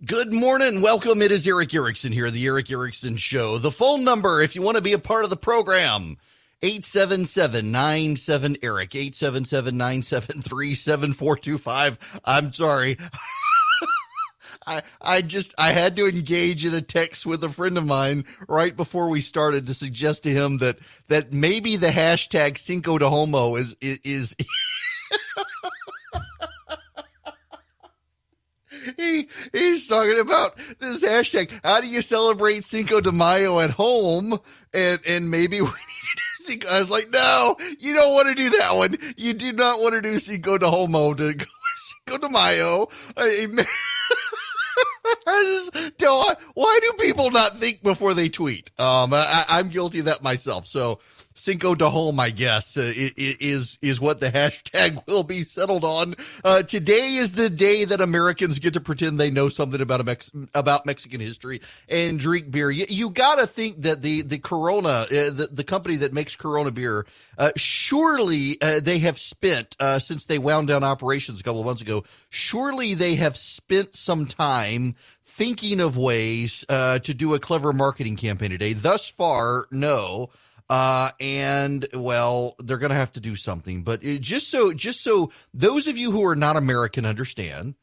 Good morning. Welcome. It is Eric Erickson here, the Eric Erickson Show. The phone number, if you want to be a part of the program, 877-97-ERIC, 877-973-7425. I'm sorry. I had to engage in a text with a friend of mine right before we started to suggest to him that maybe the hashtag Cinco de Homo is He's talking about this hashtag. How do you celebrate Cinco de Mayo at home? And maybe we need to do Cinco. I was like, no, you don't want to do that one. You do not want to do Cinco de Homo to go Cinco de Mayo. I just don't. Why do people not think before they tweet? I'm guilty of that myself. So Cinco de Home, I guess, is what the hashtag will be settled on. Today is the day that Americans get to pretend they know something about Mexican history and drink beer. You gotta think that the Corona, the company that makes Corona beer, surely they have spent, since they wound down operations a couple of months ago, surely they have spent some time thinking of ways to do a clever marketing campaign today. Thus far, no. And well, they're going to have to do something, but just so those of you who are not American understand,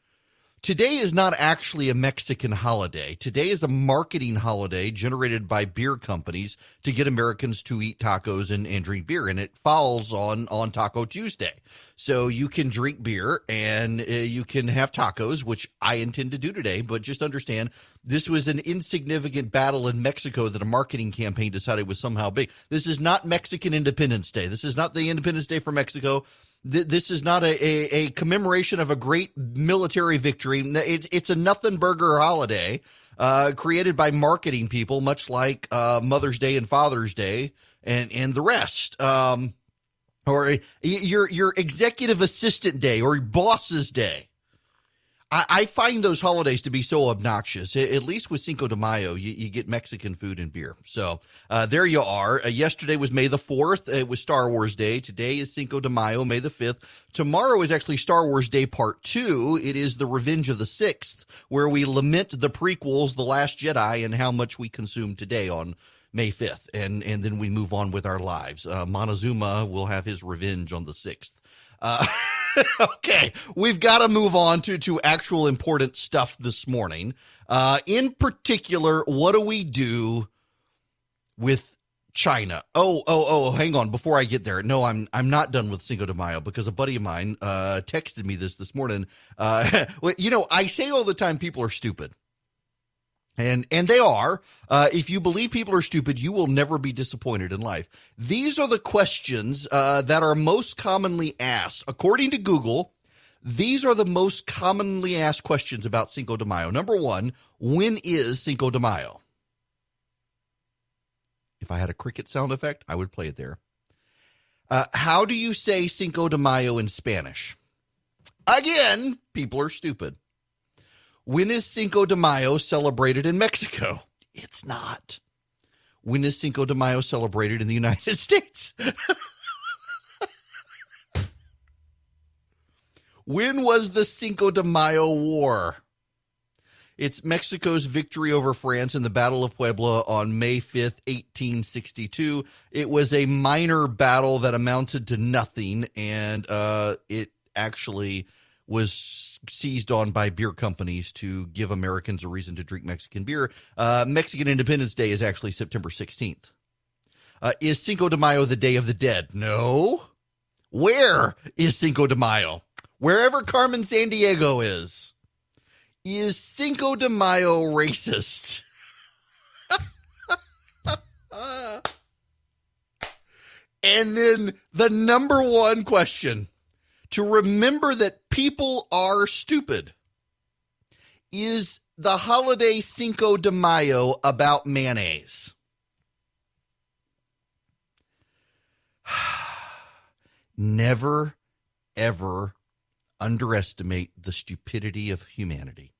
today is not actually a Mexican holiday. Today is a marketing holiday generated by beer companies to get Americans to eat tacos and drink beer. And it falls on Taco Tuesday. So you can drink beer and you can have tacos, which I intend to do today. But just understand, this was an insignificant battle in Mexico that a marketing campaign decided was somehow big. This is not Mexican Independence Day. This is not the Independence Day for Mexico. This is not a commemoration of a great military victory. It's a nothing burger holiday created by marketing people, much like Mother's Day and Father's Day and the rest. Or your executive assistant day or your boss's day. I find those holidays to be so obnoxious. At least with Cinco de Mayo, you get Mexican food and beer. So there you are. Yesterday was May the 4th. It was Star Wars Day. Today is Cinco de Mayo, May the 5th. Tomorrow is actually Star Wars Day Part 2. It is the Revenge of the 6th, where we lament the prequels, The Last Jedi, and how much we consume today on May 5th. And then we move on with our lives. Montezuma will have his revenge on the 6th. Okay, we've got to move on to actual important stuff this morning. In particular, what do we do with China? Oh, hang on. Before I get there. No, I'm not done with Cinco de Mayo because a buddy of mine texted me this morning. I say all the time people are stupid. And they are. If you believe people are stupid, you will never be disappointed in life. These are the questions that are most commonly asked. According to Google, these are the most commonly asked questions about Cinco de Mayo. Number one, when is Cinco de Mayo? If I had a cricket sound effect, I would play it there. How do you say Cinco de Mayo in Spanish? Again, people are stupid. When is Cinco de Mayo celebrated in Mexico? It's not. When is Cinco de Mayo celebrated in the United States? When was the Cinco de Mayo War? It's Mexico's victory over France in the Battle of Puebla on May 5th, 1862. It was a minor battle that amounted to nothing, and it actually was seized on by beer companies to give Americans a reason to drink Mexican beer. Mexican Independence Day is actually September 16th. Is Cinco de Mayo the Day of the Dead? No. Where is Cinco de Mayo? Wherever Carmen Sandiego is. Is Cinco de Mayo racist? And then the number one question to remember that people are stupid. Is the holiday Cinco de Mayo about mayonnaise? Never, ever underestimate the stupidity of humanity.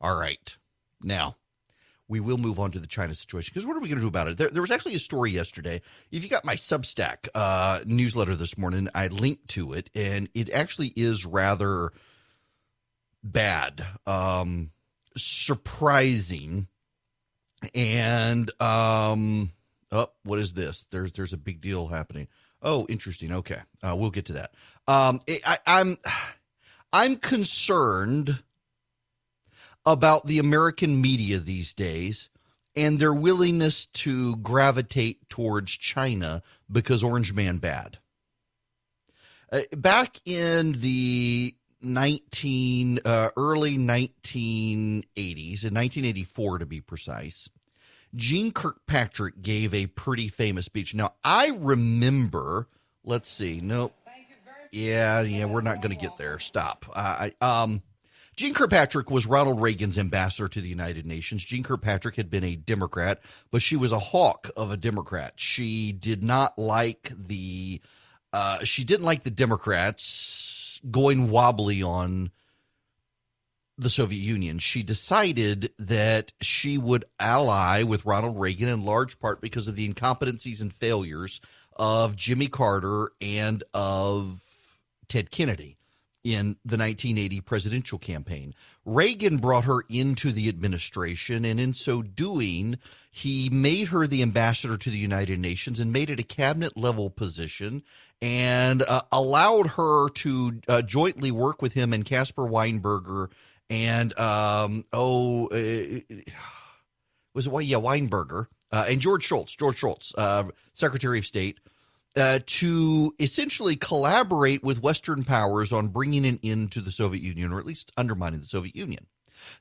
All right. Now, we will move on to the China situation, because what are we going to do about it? There was actually a story yesterday. If you got my Substack newsletter this morning, I linked to it, and it actually is rather bad. surprising. And what is this? There's a big deal happening. Oh, interesting. Okay, we'll get to that. I'm concerned about the American media these days and their willingness to gravitate towards China because Orange Man bad. Back in the early 1980s, in 1984 to be precise, Jeane Kirkpatrick gave a pretty famous speech. Now, I remember, let's see, nope. Yeah, we're not going to get there. Stop. Jeane Kirkpatrick was Ronald Reagan's ambassador to the United Nations. Jeane Kirkpatrick had been a Democrat, but she was a hawk of a Democrat. She did not like the Democrats going wobbly on the Soviet Union. She decided that she would ally with Ronald Reagan in large part because of the incompetencies and failures of Jimmy Carter and of Ted Kennedy in the 1980 presidential campaign. Reagan brought her into the administration, and in so doing, he made her the ambassador to the United Nations and made it a cabinet-level position and allowed her to jointly work with him and Caspar Weinberger and Weinberger and George Shultz, Secretary of State, to essentially collaborate with Western powers on bringing an end to the Soviet Union, or at least undermining the Soviet Union.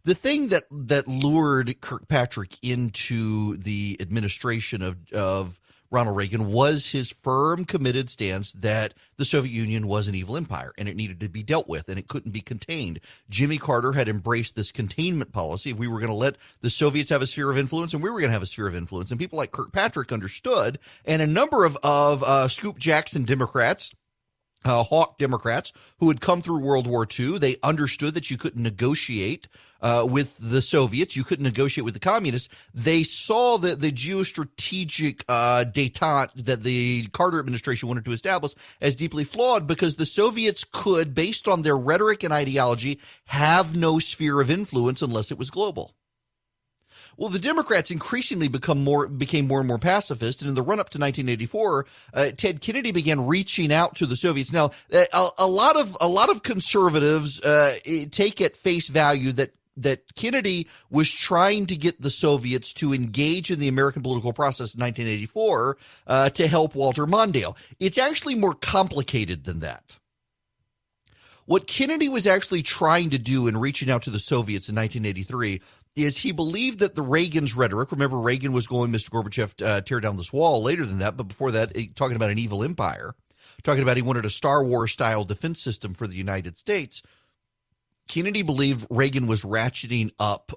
The thing that lured Kirkpatrick into the administration of Ronald Reagan was his firm, committed stance that the Soviet Union was an evil empire and it needed to be dealt with and it couldn't be contained. Jimmy Carter had embraced this containment policy. If we were going to let the Soviets have a sphere of influence, and we were going to have a sphere of influence, and people like Kirkpatrick understood, and a number of Scoop Jackson Democrats, hawk Democrats who had come through World War II, they understood that you couldn't negotiate with the Soviets. You couldn't negotiate with the communists. They saw the geostrategic détente that the Carter administration wanted to establish as deeply flawed because the Soviets could, based on their rhetoric and ideology, have no sphere of influence unless it was global. Well, the Democrats increasingly became more and more pacifist, and in the run-up to 1984, Ted Kennedy began reaching out to the Soviets. Now, a lot of conservatives take at face value that Kennedy was trying to get the Soviets to engage in the American political process in 1984 to help Walter Mondale. It's actually more complicated than that. What Kennedy was actually trying to do in reaching out to the Soviets in 1983 is he believed that the Reagan's rhetoric, remember Reagan was going, Mr. Gorbachev, tear down this wall later than that, but before that, talking about an evil empire, talking about he wanted a Star Wars-style defense system for the United States. Kennedy believed Reagan was ratcheting up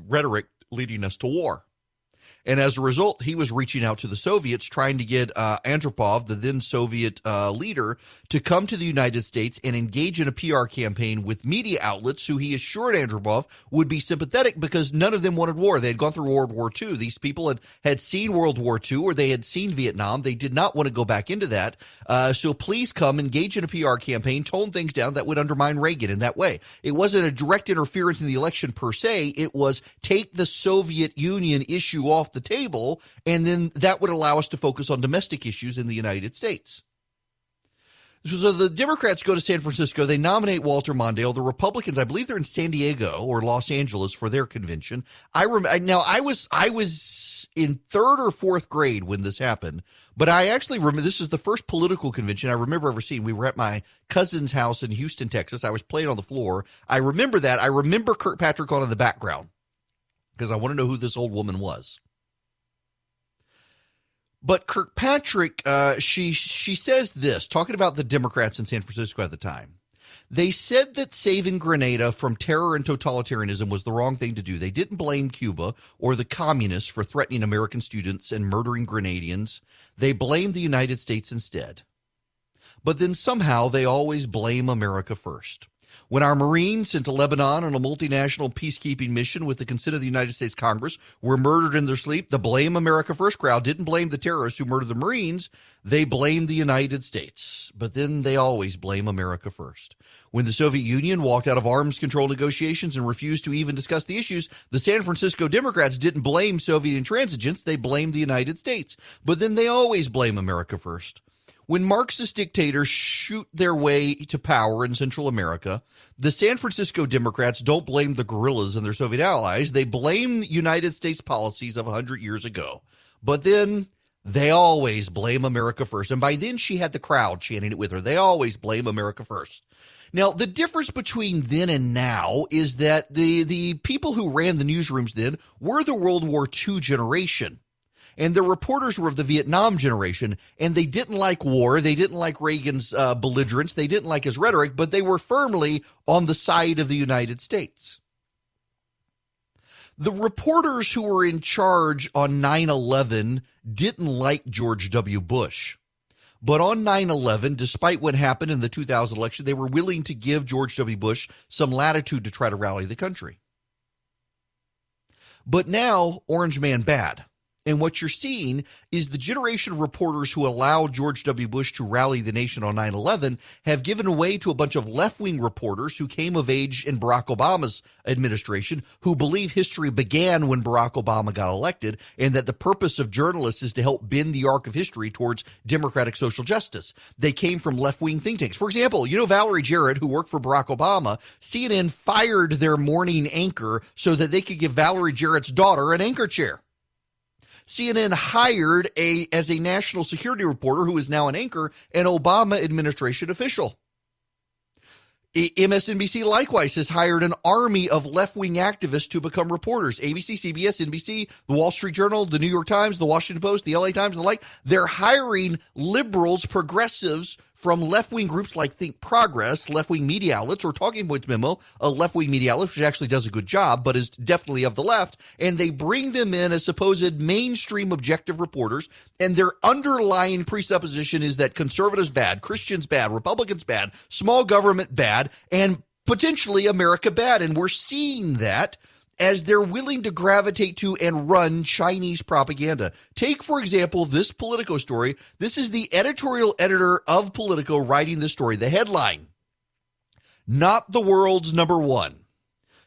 rhetoric leading us to war. And as a result, he was reaching out to the Soviets, trying to get Andropov, the then Soviet leader, to come to the United States and engage in a PR campaign with media outlets who he assured Andropov would be sympathetic because none of them wanted war. They had gone through World War II. These people had seen World War II or they had seen Vietnam. They did not want to go back into that. So please come, engage in a PR campaign, tone things down that would undermine Reagan in that way. It wasn't a direct interference in the election per se. It was take the Soviet Union issue off the table, and then that would allow us to focus on domestic issues in the United States. So the Democrats go to San Francisco. They nominate Walter Mondale. The Republicans, I believe they're in San Diego or Los Angeles for their convention. I was in third or fourth grade when this happened, but I actually remember this is the first political convention I remember ever seeing. We were at my cousin's house in Houston, Texas. I was playing on the floor. I remember that. I remember Kirkpatrick on in the background because I want to know who this old woman was. But Kirkpatrick, she says this, talking about the Democrats in San Francisco at the time. They said that saving Grenada from terror and totalitarianism was the wrong thing to do. They didn't blame Cuba or the communists for threatening American students and murdering Grenadians. They blamed the United States instead. But then somehow they always blame America first. When our Marines sent to Lebanon on a multinational peacekeeping mission with the consent of the United States Congress were murdered in their sleep, the Blame America First crowd didn't blame the terrorists who murdered the Marines. They blamed the United States. But then they always blame America first. When the Soviet Union walked out of arms control negotiations and refused to even discuss the issues, the San Francisco Democrats didn't blame Soviet intransigence. They blamed the United States. But then they always blame America first. When Marxist dictators shoot their way to power in Central America, the San Francisco Democrats don't blame the guerrillas and their Soviet allies. They blame United States policies of 100 years ago. But then they always blame America first. And by then she had the crowd chanting it with her. They always blame America first. Now, the difference between then and now is that the people who ran the newsrooms then were the World War II generation. And the reporters were of the Vietnam generation, and they didn't like war. They didn't like Reagan's belligerence. They didn't like his rhetoric, but they were firmly on the side of the United States. The reporters who were in charge on 9/11 didn't like George W. Bush. But on 9/11, despite what happened in the 2000 election, they were willing to give George W. Bush some latitude to try to rally the country. But now, Orange Man bad. And what you're seeing is the generation of reporters who allowed George W. Bush to rally the nation on 9/11 have given way to a bunch of left-wing reporters who came of age in Barack Obama's administration, who believe history began when Barack Obama got elected, and that the purpose of journalists is to help bend the arc of history towards democratic social justice. They came from left-wing think tanks. For example, Valerie Jarrett, who worked for Barack Obama, CNN fired their morning anchor so that they could give Valerie Jarrett's daughter an anchor chair. CNN hired as a national security reporter, who is now an anchor, an Obama administration official. MSNBC likewise has hired an army of left-wing activists to become reporters. ABC, CBS, NBC, the Wall Street Journal, the New York Times, the Washington Post, the LA Times, and the like. They're hiring liberals, progressives from left-wing groups like Think Progress, left-wing media outlets, or Talking Points Memo, a left-wing media outlet, which actually does a good job, but is definitely of the left, and they bring them in as supposed mainstream objective reporters, and their underlying presupposition is that conservatives bad, Christians bad, Republicans bad, small government bad, and potentially America bad, and we're seeing that as they're willing to gravitate to and run Chinese propaganda. Take, for example, this Politico story. This is the editorial editor of Politico writing this story. The headline, "Not the world's number one.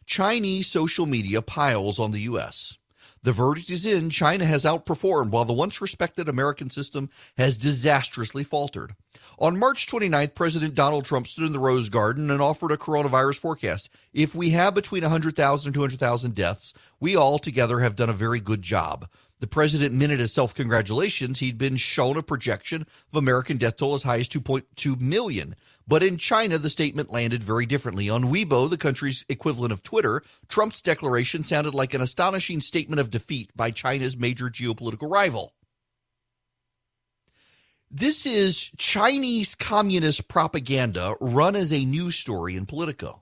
Chinese social media piles on the U.S." The verdict is in. China has outperformed while the once respected American system has disastrously faltered. On March 29th, President Donald Trump stood in the Rose Garden and offered a coronavirus forecast. If we have between 100,000 and 200,000 deaths, we all together have done a very good job. The president meant it as self-congratulations. He'd been shown a projection of American death toll as high as 2.2 million. But in China, the statement landed very differently. On Weibo, the country's equivalent of Twitter, Trump's declaration sounded like an astonishing statement of defeat by China's major geopolitical rival. This is Chinese communist propaganda run as a news story in Politico.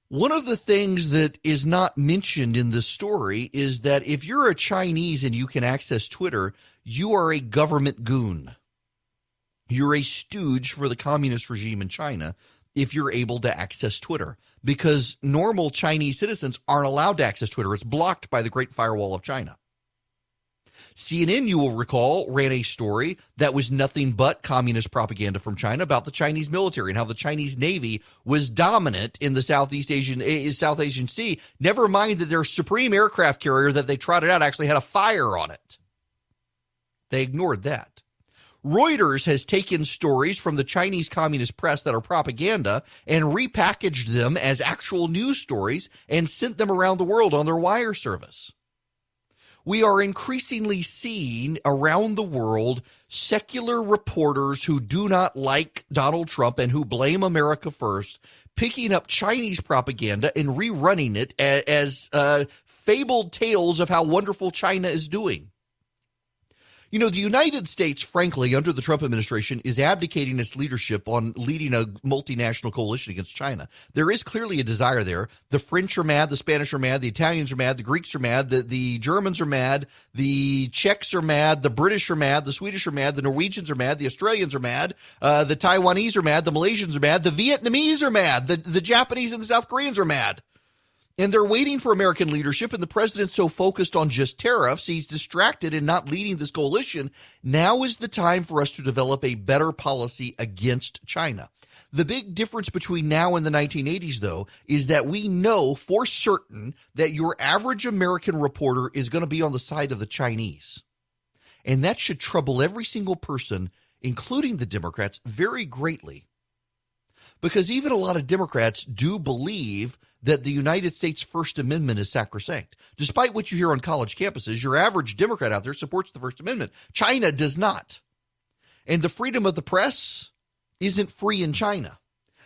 One of the things that is not mentioned in this story is that if you're a Chinese and you can access Twitter, you are a government goon. You're a stooge for the communist regime in China if you're able to access Twitter, because normal Chinese citizens aren't allowed to access Twitter. It's blocked by the Great Firewall of China. CNN, you will recall, ran a story that was nothing but communist propaganda from China about the Chinese military and how the Chinese Navy was dominant in the South Asian Sea. Never mind that their supreme aircraft carrier that they trotted out actually had a fire on it. They ignored that. Reuters has taken stories from the Chinese communist press that are propaganda and repackaged them as actual news stories and sent them around the world on their wire service. We are increasingly seeing around the world secular reporters who do not like Donald Trump and who blame America first, picking up Chinese propaganda and rerunning it as fabled tales of how wonderful China is doing. You know, the United States, frankly, under the Trump administration, is abdicating its leadership on leading a multinational coalition against China. There is clearly a desire there. The French are mad, the Spanish are mad, the Italians are mad, the Greeks are mad, the Germans are mad, the Czechs are mad, the British are mad, the Swedish are mad, the Norwegians are mad, the Australians are mad, the Taiwanese are mad, the Malaysians are mad, the Vietnamese are mad, the Japanese and the South Koreans are mad. And they're waiting for American leadership, and the president's so focused on just tariffs, he's distracted and not leading this coalition. Now is the time for us to develop a better policy against China. The big difference between now and the 1980s, though, is that we know for certain that your average American reporter is going to be on the side of the Chinese. And that should trouble every single person, including the Democrats, very greatly. Because even a lot of Democrats do believe that the United States First Amendment is sacrosanct. Despite what you hear on college campuses, your average Democrat out there supports the First Amendment. China does not. And the freedom of the press isn't free in China.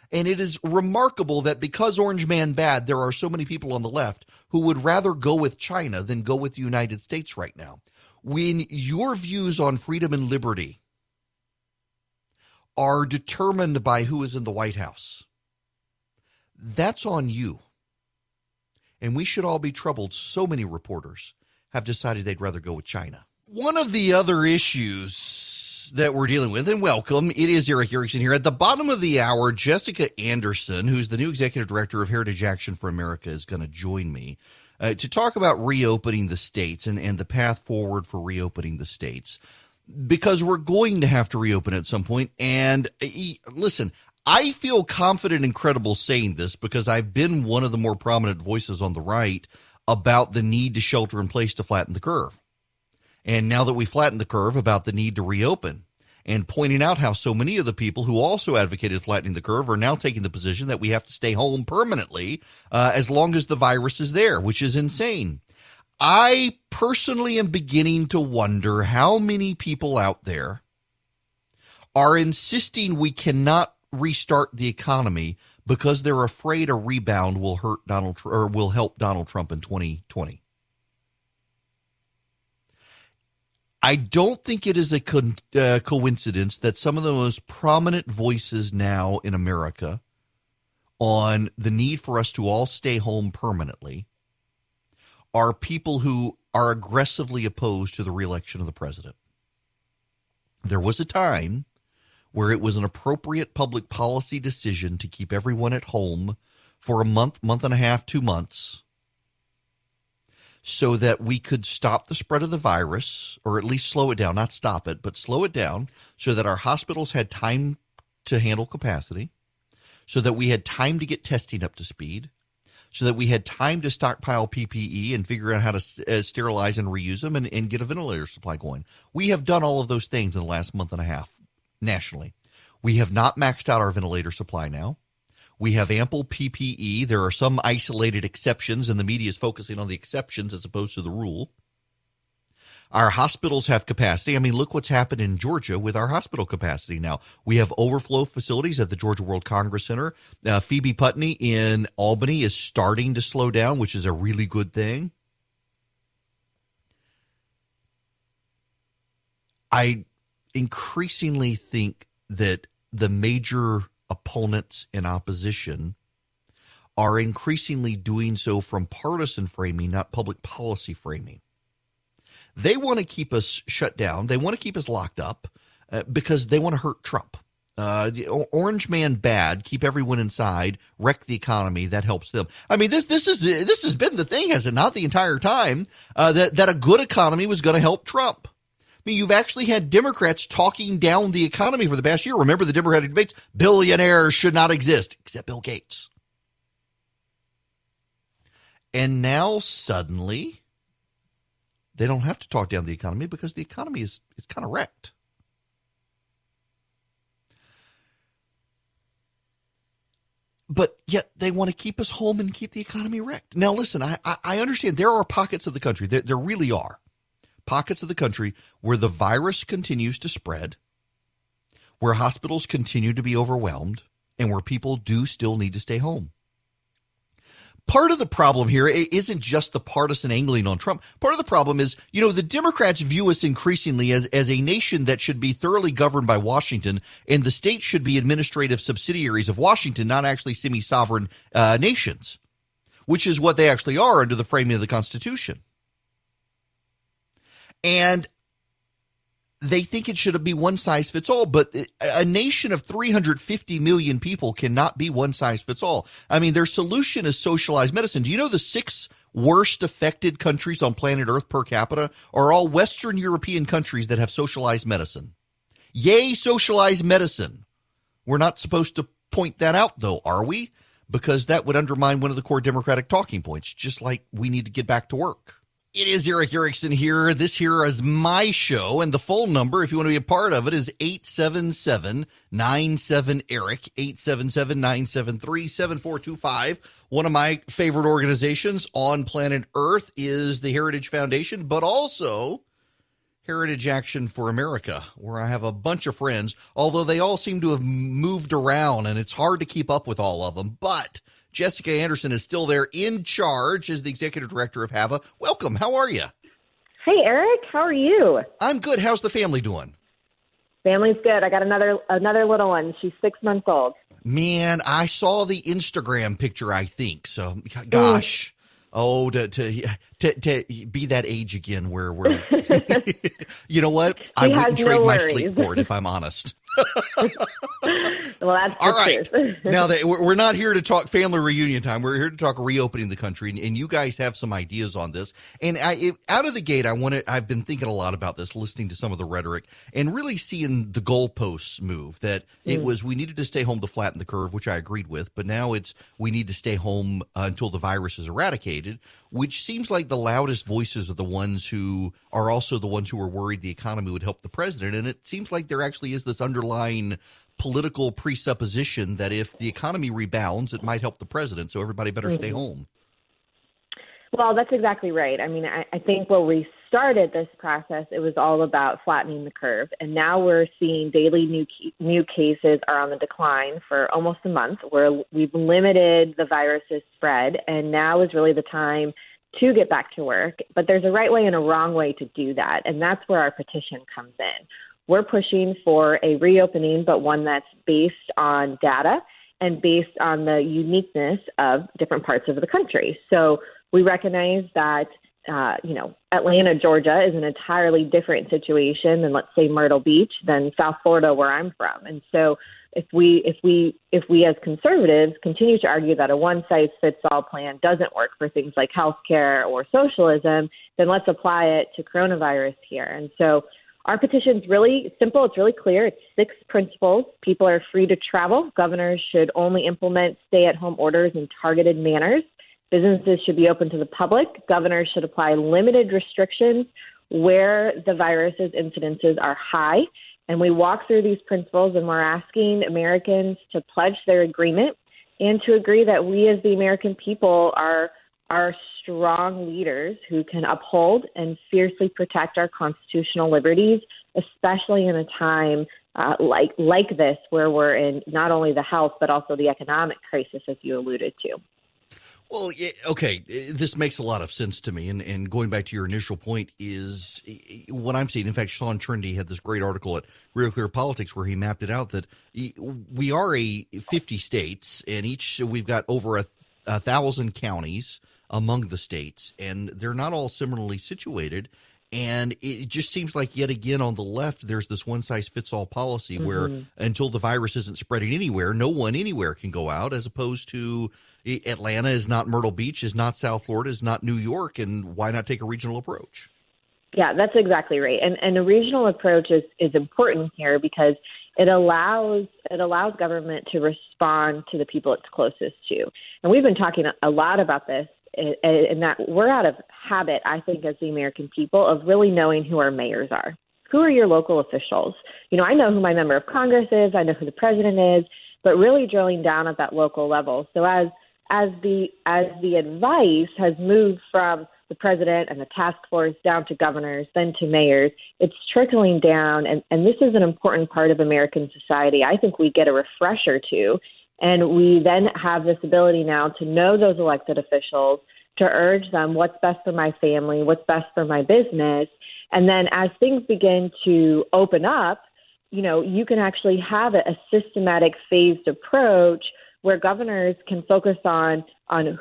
And it is remarkable that because Orange Man bad, there are so many people on the left who would rather go with China than go with the United States right now. When your views on freedom and liberty are determined by who is in the White House, that's on you. And we should all be troubled. So many reporters have decided they'd rather go with China. One of the other issues that we're dealing with, and welcome, it is Eric Erickson here. At the bottom of the hour, Jessica Anderson, who's the new executive director of Heritage Action for America, is going to join me to talk about reopening the states and the path forward for reopening the states. Because we're going to have to reopen at some point. And listen, I feel confident and credible saying this because I've been one of the more prominent voices on the right about the need to shelter in place to flatten the curve. And now that we flattened the curve, about the need to reopen, and pointing out how so many of the people who also advocated flattening the curve are now taking the position that we have to stay home permanently as long as the virus is there, which is insane. I personally am beginning to wonder how many people out there are insisting we cannot restart the economy because they're afraid a rebound will will help Donald Trump in 2020. I don't think it is a coincidence that some of the most prominent voices now in America on the need for us to all stay home permanently are people who are aggressively opposed to the reelection of the president. There was a time where it was an appropriate public policy decision to keep everyone at home for a month, month and a half, 2 months, so that we could stop the spread of the virus, or at least slow it down, not stop it, but slow it down, so that our hospitals had time to handle capacity, so that we had time to get testing up to speed, so that we had time to stockpile PPE and figure out how to sterilize and reuse them and get a ventilator supply going. We have done all of those things in the last month and a half nationally. We have not maxed out our ventilator supply now. We have ample PPE. There are some isolated exceptions, and the media is focusing on the exceptions as opposed to the rule. Our hospitals have capacity. I mean, look what's happened in Georgia with our hospital capacity now. We have overflow facilities at the Georgia World Congress Center. Phoebe Putney in Albany is starting to slow down, which is a really good thing. I increasingly think that the major opponents in opposition are increasingly doing so from partisan framing, not public policy framing. They want to keep us shut down. They want to keep us locked up because they want to hurt Trump. The Orange Man bad, keep everyone inside, wreck the economy. That helps them. I mean, this has been the thing, has it not, the entire time that a good economy was going to help Trump. I mean, you've actually had Democrats talking down the economy for the past year. Remember the Democratic debates? Billionaires should not exist, except Bill Gates. And now suddenly they don't have to talk down the economy because the economy is kind of wrecked. But yet they want to keep us home and keep the economy wrecked. Now, listen, I understand there are pockets of the country, there really are pockets of the country where the virus continues to spread, where hospitals continue to be overwhelmed, and where people do still need to stay home. part of the problem here isn't just the partisan angling on Trump. Part of the problem is, the Democrats view us increasingly as a nation that should be thoroughly governed by Washington, and the states should be administrative subsidiaries of Washington, not actually semi-sovereign nations, which is what they actually are under the framing of the Constitution. And they think it should be one size fits all, but a nation of 350 million people cannot be one size fits all. I mean, their solution is socialized medicine. Do you know the 6 worst affected countries on planet Earth per capita are all Western European countries that have socialized medicine? Yay, socialized medicine. We're not supposed to point that out, though, are we? Because that would undermine one of the core Democratic talking points, just like we need to get back to work. It is Eric Erickson here. This here is my show, and the phone number, if you want to be a part of it, is 877-97-ERIC, 877-973-7425. One of my favorite organizations on planet Earth is the Heritage Foundation, but also Heritage Action for America, where I have a bunch of friends, although they all seem to have moved around, and it's hard to keep up with all of them, but Jessica Anderson is still there in charge as the executive director of HAVA. Welcome. How are you? Hey, Eric. How are you? I'm good. How's the family doing? Family's good. I got another little one. She's 6 months old. Man, I saw the Instagram picture, I think. So, gosh. Oh, to be that age again where we're, you know what? I wouldn't trade my sleep for it, if I'm honest. Well, that's all right. Now that we're not here to talk family reunion time, we're here to talk reopening the country, and you guys have some ideas on this. And out of the gate, I've been thinking a lot about this, listening to some of the rhetoric, and really seeing the goalposts move. That it was we needed to stay home to flatten the curve, which I agreed with, but now it's we need to stay home until the virus is eradicated, which seems like the loudest voices are the ones who are also the ones who are worried the economy would help the president. And it seems like there actually is this underlying political presupposition that if the economy rebounds, it might help the president. So everybody better stay home. Well, that's exactly right. I mean, I think when we started this process, it was all about flattening the curve. And now we're seeing daily new cases are on the decline for almost a month, where we've limited the virus's spread. And now is really the time to get back to work. But there's a right way and a wrong way to do that. And that's where our petition comes in. We're pushing for a reopening, but one that's based on data and based on the uniqueness of different parts of the country. So we recognize that, Atlanta, Georgia is an entirely different situation than, let's say, Myrtle Beach, than South Florida, where I'm from. And so if we as conservatives continue to argue that a one-size-fits-all plan doesn't work for things like healthcare or socialism, then let's apply it to coronavirus here. And so our petition is really simple. It's really clear. It's 6 principles. People are free to travel. Governors should only implement stay-at-home orders in targeted manners. Businesses should be open to the public. Governors should apply limited restrictions where the virus's incidences are high. And we walk through these principles, and we're asking Americans to pledge their agreement and to agree that we as the American people are strong leaders who can uphold and fiercely protect our constitutional liberties, especially in a time like this, where we're in not only the health but also the economic crisis, as you alluded to. Well, okay, this makes a lot of sense to me. And going back to your initial point is what I'm seeing. In fact, Sean Trinity had this great article at Real Clear Politics where he mapped it out that we are 50 states, and we've got over 1,000 counties among the states, and they're not all similarly situated. And it just seems like yet again on the left, there's this one-size-fits-all policy where until the virus isn't spreading anywhere, no one anywhere can go out, as opposed to Atlanta is not Myrtle Beach, is not South Florida, is not New York, and why not take a regional approach? Yeah, that's exactly right. And a regional approach is important here because it allows government to respond to the people it's closest to. And we've been talking a lot about this, in that we're out of habit, I think, as the American people, of really knowing who our mayors are. Who are your local officials? I know who my member of Congress is, I know who the president is, but really drilling down at that local level. So as the advice has moved from the president and the task force down to governors, then to mayors, it's trickling down. And this is an important part of American society I think we get a refresher to And we then have this ability now to know those elected officials, to urge them what's best for my family, what's best for my business. And then as things begin to open up, you can actually have a systematic phased approach where governors can focus on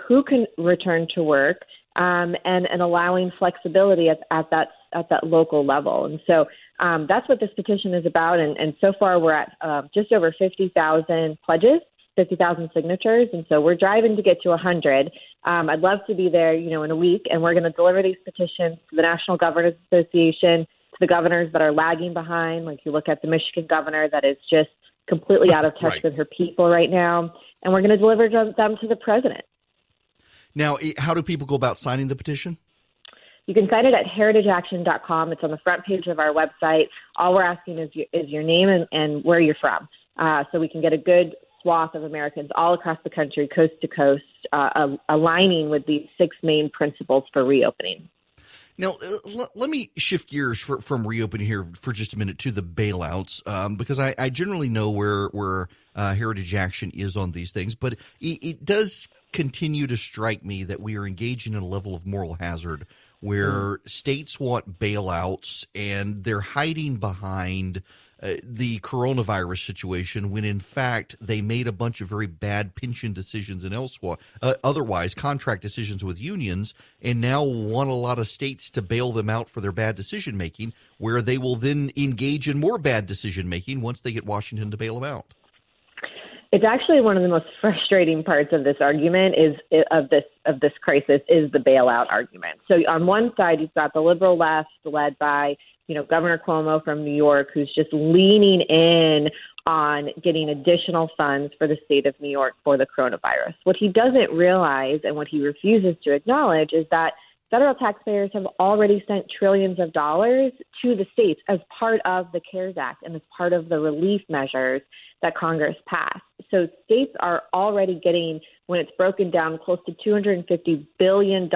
who can return to work, and allowing flexibility at that local level. And so that's what this petition is about. And so far we're at just over 50,000 pledges, 50,000 signatures. And so we're driving to get to 100. I'd love to be there, in a week, and we're going to deliver these petitions to the National Governors Association, to the governors that are lagging behind. Like you look at the Michigan governor that is just completely out of touch with her people right now. And we're going to deliver them to the president. Now, how do people go about signing the petition? You can sign it at heritageaction.com. It's on the front page of our website. All we're asking is your name and where you're from, so we can get a good swath of Americans all across the country, coast to coast, aligning with these 6 main principles for reopening. Now, let me shift gears from reopening here for just a minute to the bailouts, because I generally know where Heritage Action is on these things, but it does continue to strike me that we are engaging in a level of moral hazard where states want bailouts and they're hiding behind the coronavirus situation when in fact they made a bunch of very bad pension decisions and otherwise contract decisions with unions, and now want a lot of states to bail them out for their bad decision making, where they will then engage in more bad decision making once they get Washington to bail them out. It's actually one of the most frustrating parts of this argument of this crisis is the bailout argument. So on one side, you've got the liberal left led by Governor Cuomo from New York, who's just leaning in on getting additional funds for the state of New York for the coronavirus. What he doesn't realize and what he refuses to acknowledge is that federal taxpayers have already sent trillions of dollars to the states as part of the CARES Act and as part of the relief measures that Congress passed. So states are already getting, when it's broken down, close to $250 billion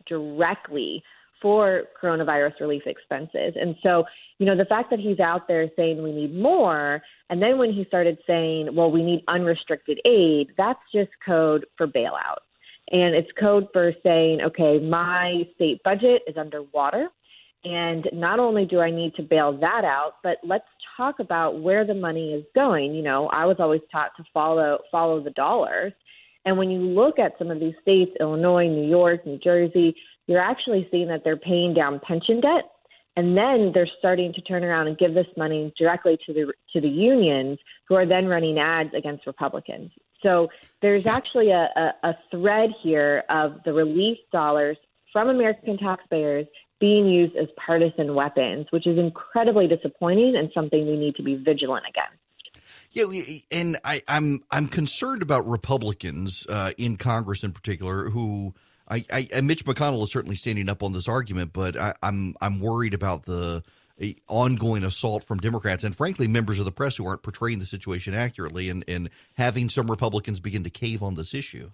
directly for coronavirus relief expenses. And so, the fact that he's out there saying we need more, and then when he started saying, well, we need unrestricted aid, that's just code for bailout. And it's code for saying, okay, my state budget is underwater, and not only do I need to bail that out, but let's talk about where the money is going. I was always taught to follow the dollars. And when you look at some of these states, Illinois, New York, New Jersey, you're actually seeing that they're paying down pension debt, and then they're starting to turn around and give this money directly to the unions, who are then running ads against Republicans. So there's actually a thread here of the relief dollars from American taxpayers being used as partisan weapons, which is incredibly disappointing and something we need to be vigilant against. Yeah, and I'm concerned about Republicans in Congress in particular who Mitch McConnell is certainly standing up on this argument, but I'm worried about the ongoing assault from Democrats and, frankly, members of the press who aren't portraying the situation accurately and having some Republicans begin to cave on this issue.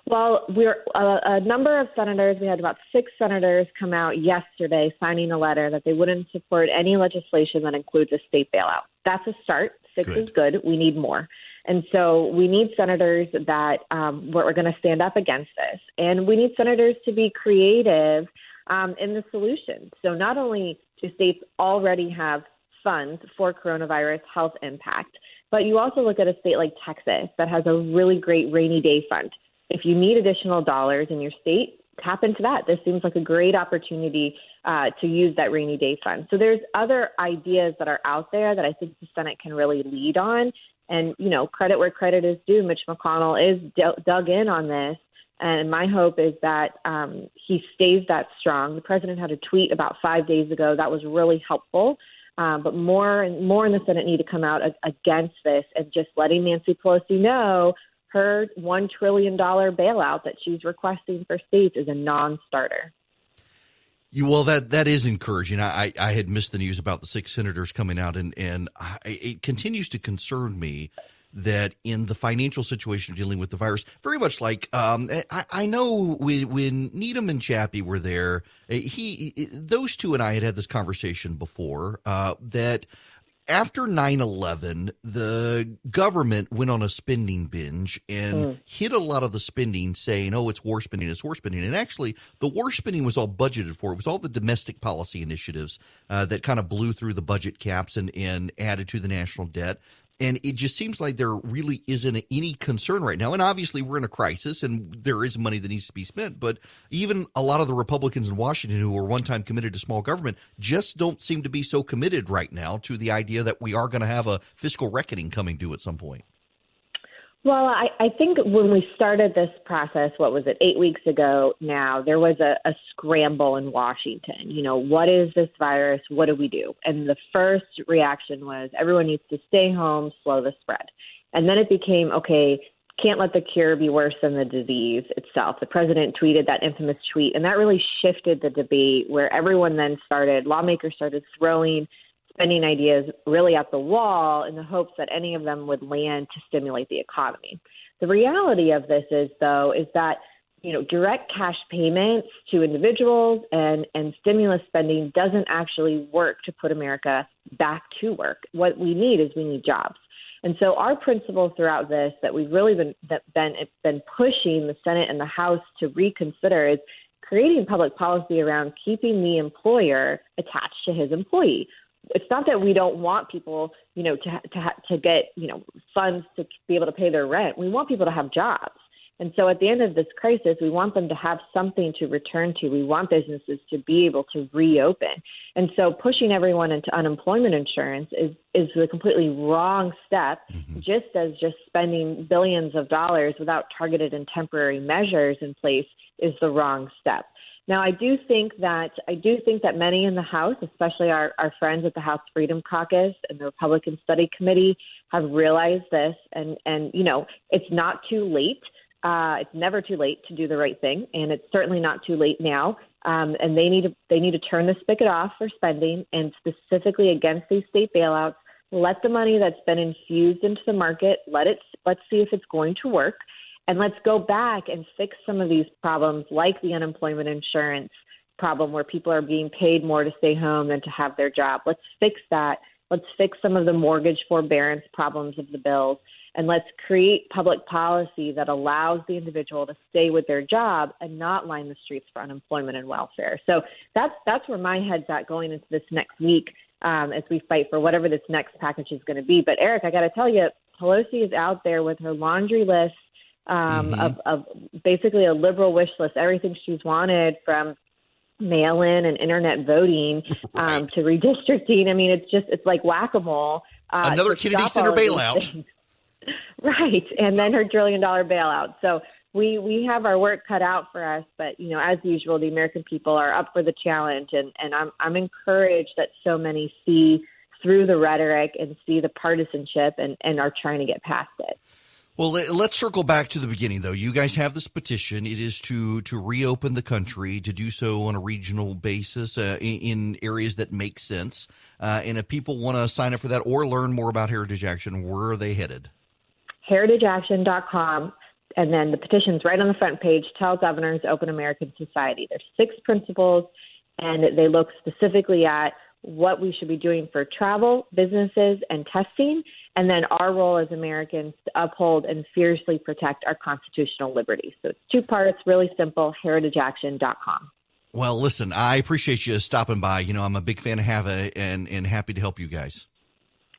Well, we're a number of senators. We had about 6 senators come out yesterday signing a letter that they wouldn't support any legislation that includes a state bailout. That's a start. 6 is good. We need more. And so we need senators that we're going to stand up against this. And we need senators to be creative in the solution. So not only do states already have funds for coronavirus health impact, but you also look at a state like Texas that has a really great rainy day fund. If you need additional dollars in your state, tap into that. This seems like a great opportunity to use that rainy day fund. So there's other ideas that are out there that I think the Senate can really lead on. And, credit where credit is due. Mitch McConnell is dug in on this. And my hope is that he stays that strong. The president had a tweet about 5 days ago that was really helpful. But more in the Senate need to come out against this, and just letting Nancy Pelosi know her $1 trillion bailout that she's requesting for states is a non-starter. Well, that is encouraging. I had missed the news about the 6 senators coming out, and it continues to concern me that in the financial situation of dealing with the virus, very much like I know when Needham and Chappie were there, those two and I had this conversation before that After 9/11, the government went on a spending binge and hit a lot of the spending saying, oh, it's war spending, it's war spending. And actually, the war spending was all budgeted for. It was all the domestic policy initiatives that kind of blew through the budget caps and added to the national debt. And it just seems like there really isn't any concern right now. And obviously, we're in a crisis and there is money that needs to be spent. But even a lot of the Republicans in Washington who were one time committed to small government just don't seem to be so committed right now to the idea that we are going to have a fiscal reckoning coming due at some point. Well, I think when we started this process, 8 weeks ago now, there was a scramble in Washington. You know, what is this virus? What do we do? And the first reaction was everyone needs to stay home, slow the spread. And then it became, okay, can't let the cure be worse than the disease itself. The president tweeted that infamous tweet, and that really shifted the debate where everyone then lawmakers started throwing spending ideas really at the wall in the hopes that any of them would land to stimulate the economy. The reality of this is that, you know, direct cash payments to individuals and stimulus spending doesn't actually work to put America back to work. What we need jobs. And so our principle throughout this that we've really been pushing the Senate and the House to reconsider is creating public policy around keeping the employer attached to his employee. It's not that we don't want people, you know, to get, you know, funds to be able to pay their rent. We want people to have jobs. And so at the end of this crisis, we want them to have something to return to. We want businesses to be able to reopen. And so pushing everyone into unemployment insurance is the completely wrong step, just as just spending billions of dollars without targeted and temporary measures in place is the wrong step. Now, I do think that many in the House, especially our friends at the House Freedom Caucus and the Republican Study Committee, have realized this. And you know, it's not too late. It's never too late to do the right thing, and it's certainly not too late now. And they need to turn the spigot off for spending, and specifically against these state bailouts. Let the money that's been infused into the market. Let's see if it's going to work. And let's go back and fix some of these problems like the unemployment insurance problem where people are being paid more to stay home than to have their job. Let's fix that. Let's fix some of the mortgage forbearance problems of the bills. And let's create public policy that allows the individual to stay with their job and not line the streets for unemployment and welfare. So that's where my head's at going into this next week as we fight for whatever this next package is going to be. But, Eric, I got to tell you, Pelosi is out there with her laundry list of basically a liberal wish list, everything she's wanted from mail-in and internet voting to redistricting. I mean, it's like whack-a-mole. Another Kennedy Center bailout. Right, and then her $1 trillion bailout. So we have our work cut out for us, but, you know, as usual, the American people are up for the challenge, and I'm encouraged that so many see through the rhetoric and see the partisanship and are trying to get past it. Well, let's circle back to the beginning, though. You guys have this petition. It is to reopen the country, to do so on a regional basis in areas that make sense. And if people want to sign up for that or learn more about Heritage Action, where are they headed? heritageaction.com. And then the petition's right on the front page. Tell governors, Open American Society. There's 6 principles, and they look specifically at what we should be doing for travel, businesses, and testing, and then our role as Americans to uphold and fiercely protect our constitutional liberties. So it's 2 parts, really simple, heritageaction.com. Well, listen, I appreciate you stopping by. You know, I'm a big fan of HAVA and happy to help you guys.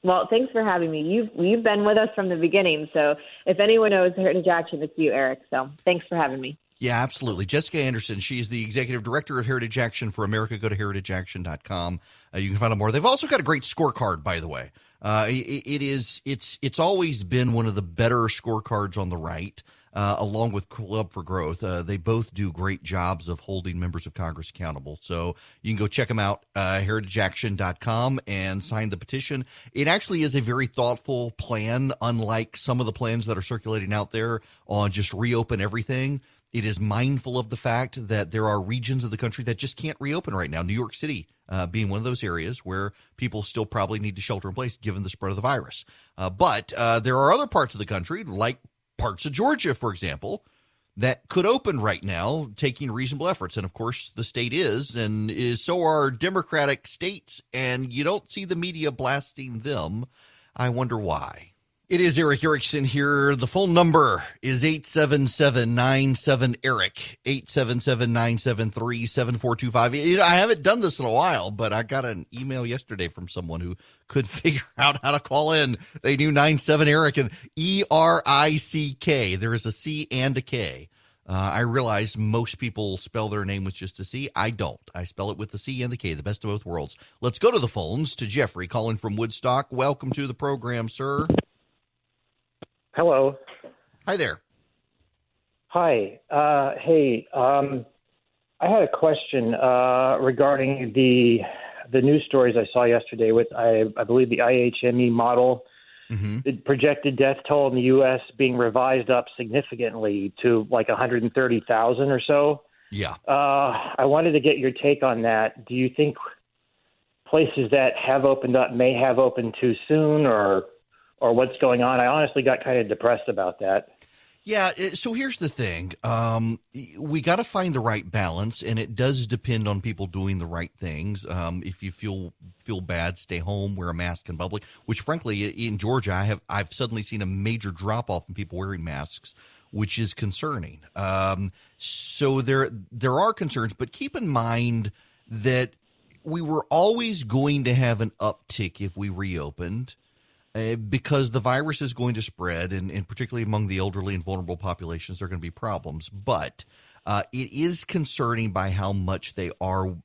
Well, thanks for having me. You've been with us from the beginning, so if anyone knows Heritage Action, it's you, Eric. So thanks for having me. Yeah, absolutely. Jessica Anderson, she is the executive director of Heritage Action for America. Go to heritageaction.com. You can find out more. They've also got a great scorecard, by the way. It's always been one of the better scorecards on the right, along with Club for Growth. They both do great jobs of holding members of Congress accountable. So you can go check them out, heritageaction.com, and sign the petition. It actually is a very thoughtful plan, unlike some of the plans that are circulating out there on just reopen everything. It is mindful of the fact that there are regions of the country that just can't reopen right now. New York City being one of those areas where people still probably need to shelter in place given the spread of the virus. But there are other parts of the country, like parts of Georgia, for example, that could open right now, taking reasonable efforts. And of course, the state is, and so are Democratic states, and you don't see the media blasting them. I wonder why. It is Eric Erickson here. The phone number is 877-97-ERIC, 877-973-7425. I haven't done this in a while, but I got an email yesterday from someone who could figure out how to call in. They knew 97-ERIC and ERICK. There is a C and a K. I realize most people spell their name with just a C. I don't. I spell it with the C and the K, the best of both worlds. Let's go to the phones to Jeffrey calling from Woodstock. Welcome to the program, sir. Hello. Hi there. Hi. Hey, I had a question regarding the news stories I saw yesterday with, I believe, the IHME model. Mm-hmm. The projected death toll in the U.S. being revised up significantly to like 130,000 or so. Yeah. I wanted to get your take on that. Do you think places that have opened up may have opened too soon, or what's going on? I honestly got kind of depressed about that. Yeah, so here's the thing. We got to find the right balance, and it does depend on people doing the right things. If you feel bad, stay home, wear a mask in public, which frankly, in Georgia, I've suddenly seen a major drop-off in people wearing masks, which is concerning. So there are concerns, but keep in mind that we were always going to have an uptick if we reopened. Because the virus is going to spread, and particularly among the elderly and vulnerable populations, there are going to be problems. But it is concerning by how much they are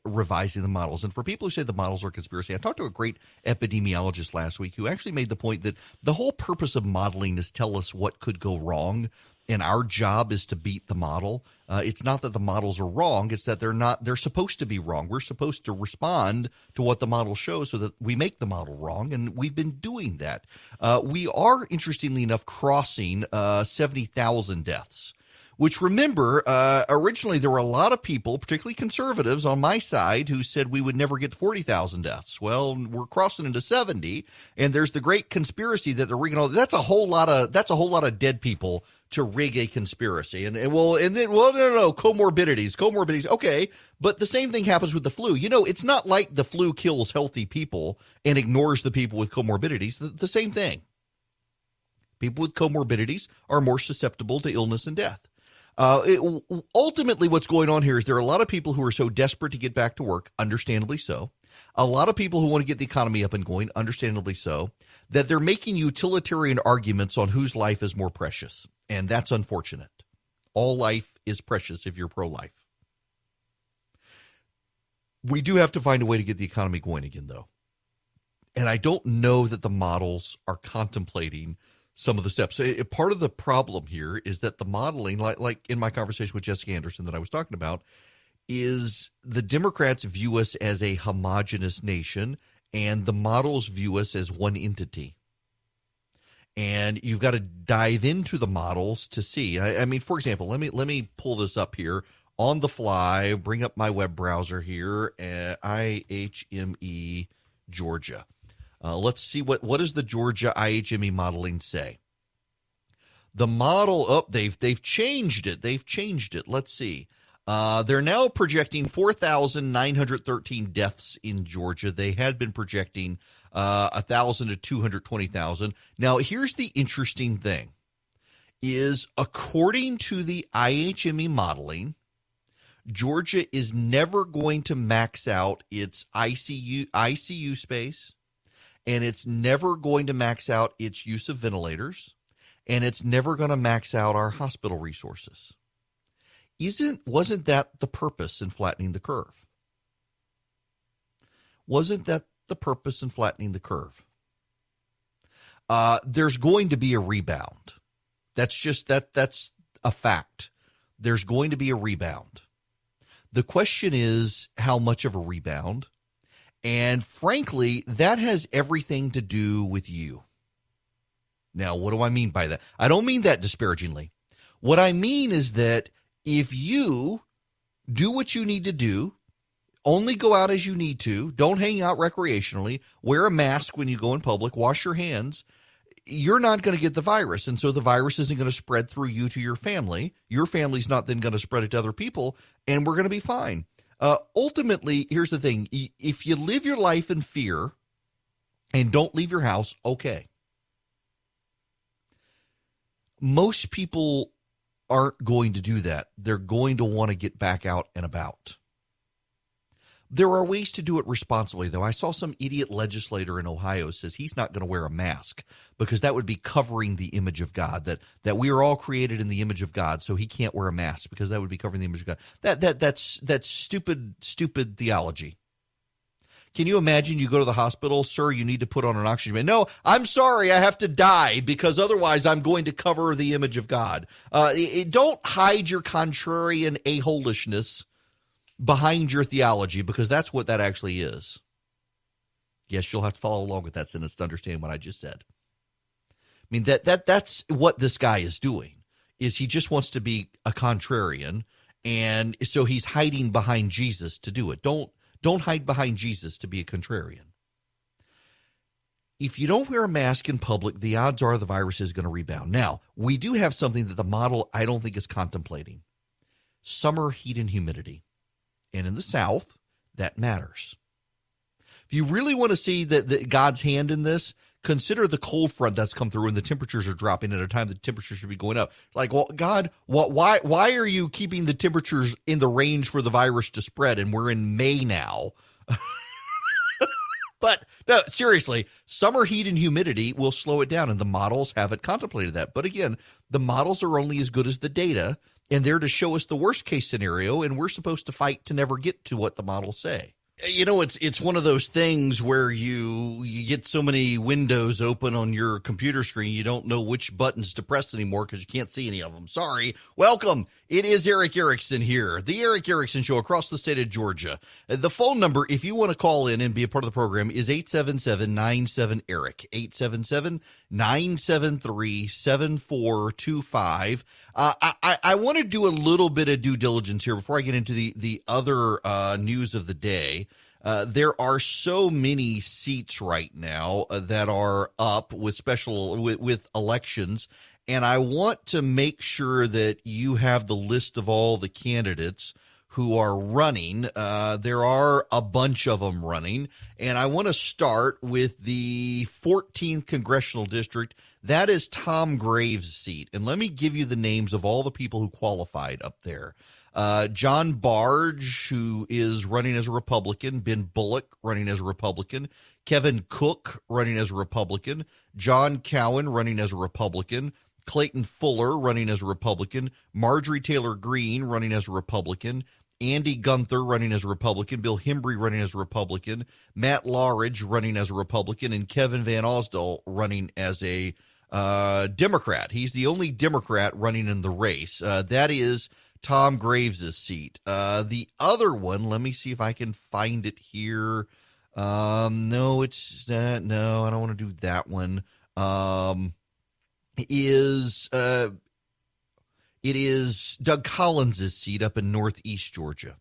revising the models. And for people who say the models are conspiracy, I talked to a great epidemiologist last week who actually made the point that the whole purpose of modeling is tell us what could go wrong. And our job is to beat the model. It's not that the models are wrong. It's that they're supposed to be wrong. We're supposed to respond to what the model shows so that we make the model wrong. And we've been doing that. We are, interestingly enough, crossing 70,000 deaths, which, remember, originally there were a lot of people, particularly conservatives on my side, who said we would never get to 40,000 deaths. Well, we're crossing into 70, and there's the great conspiracy that they're rigging all. That's a whole lot of dead people to rig a conspiracy. No, comorbidities. Okay. But the same thing happens with the flu. It's not like the flu kills healthy people and ignores the people with comorbidities. The same thing. People with comorbidities are more susceptible to illness and death. Ultimately, what's going on here is there are a lot of people who are so desperate to get back to work, understandably so. A lot of people who want to get the economy up and going, understandably so, that they're making utilitarian arguments on whose life is more precious. And that's unfortunate. All life is precious if you're pro-life. We do have to find a way to get the economy going again, though. And I don't know that the models are contemplating some of the steps. Part of the problem here is that the modeling, like in my conversation with Jessica Anderson that I was talking about, is the Democrats view us as a homogenous nation, and the models view us as one entity. And you've got to dive into the models to see. I mean, for example, let me pull this up here on the fly. Bring up my web browser here, IHME Georgia. Let's see what does the Georgia IHME modeling say. The model they've changed it. Let's see. They're now projecting 4,913 deaths in Georgia. They had been projecting 1,000 to 220,000. Now, here's the interesting thing: is according to the IHME modeling, Georgia is never going to max out its ICU space, and it's never going to max out its use of ventilators, and it's never going to max out our hospital resources. Wasn't that the purpose in flattening the curve? Wasn't that the purpose in flattening the curve? There's going to be a rebound. That's a fact. There's going to be a rebound. The question is how much of a rebound? And frankly, that has everything to do with you. Now, what do I mean by that? I don't mean that disparagingly. What I mean is that if you do what you need to do, only go out as you need to, don't hang out recreationally, wear a mask when you go in public, wash your hands, you're not going to get the virus. And so the virus isn't going to spread through you to your family. Your family's not then going to spread it to other people, and we're going to be fine. Ultimately, here's the thing. If you live your life in fear and don't leave your house, okay. Most people aren't going to do that. They're going to want to get back out and about. There are ways to do it responsibly, though. I saw some idiot legislator in Ohio says he's not going to wear a mask because that would be covering the image of God, that we are all created in the image of God, so he can't wear a mask because that would be covering the image of God. That's stupid theology. Can you imagine you go to the hospital, sir, you need to put on an oxygen mask. No, I'm sorry, I have to die because otherwise I'm going to cover the image of God. Don't hide your contrarian a-holishness behind your theology, because that's what that actually is. Yes, you'll have to follow along with that sentence to understand what I just said. I mean, that's what this guy is doing, is he just wants to be a contrarian, and so he's hiding behind Jesus to do it. Don't hide behind Jesus to be a contrarian. If you don't wear a mask in public, the odds are the virus is going to rebound. Now, we do have something that the model I don't think is contemplating. Summer heat and humidity. And in the South, that matters. If you really want to see that God's hand in this, consider the cold front that's come through and the temperatures are dropping at a time the temperatures should be going up. Like, well, God, why are you keeping the temperatures in the range for the virus to spread? And we're in May now. But no, seriously, summer heat and humidity will slow it down, and the models haven't contemplated that. But again, the models are only as good as the data, and they're to show us the worst case scenario, and we're supposed to fight to never get to what the models say. You know, it's one of those things where you get so many windows open on your computer screen, you don't know which buttons to press anymore because you can't see any of them. Sorry. Welcome. It is Eric Erickson here, the Eric Erickson Show across the state of Georgia. The phone number, if you want to call in and be a part of the program, is 877-97-ERIC, 877-973-7425. I want to do a little bit of due diligence here before I get into the other news of the day. There are so many seats right now that are up with with elections, and I want to make sure that you have the list of all the candidates who are running. There are a bunch of them running, and I want to start with the 14th Congressional District. That is Tom Graves' seat, and let me give you the names of all the people who qualified up there. John Barge, who is running as a Republican, Ben Bullock running as a Republican, Kevin Cook running as a Republican, John Cowan running as a Republican, Clayton Fuller running as a Republican, Marjorie Taylor Greene running as a Republican, Andy Gunther running as a Republican, Bill Hembry running as a Republican, Matt Lawridge running as a Republican, and Kevin Van Osdol running as a Democrat. He's the only Democrat running in the race. That is Tom Graves' seat. The other one, let me see if I can find it here. No, it's not. No, I don't want to do that one. It is Doug Collins' seat up in Northeast Georgia.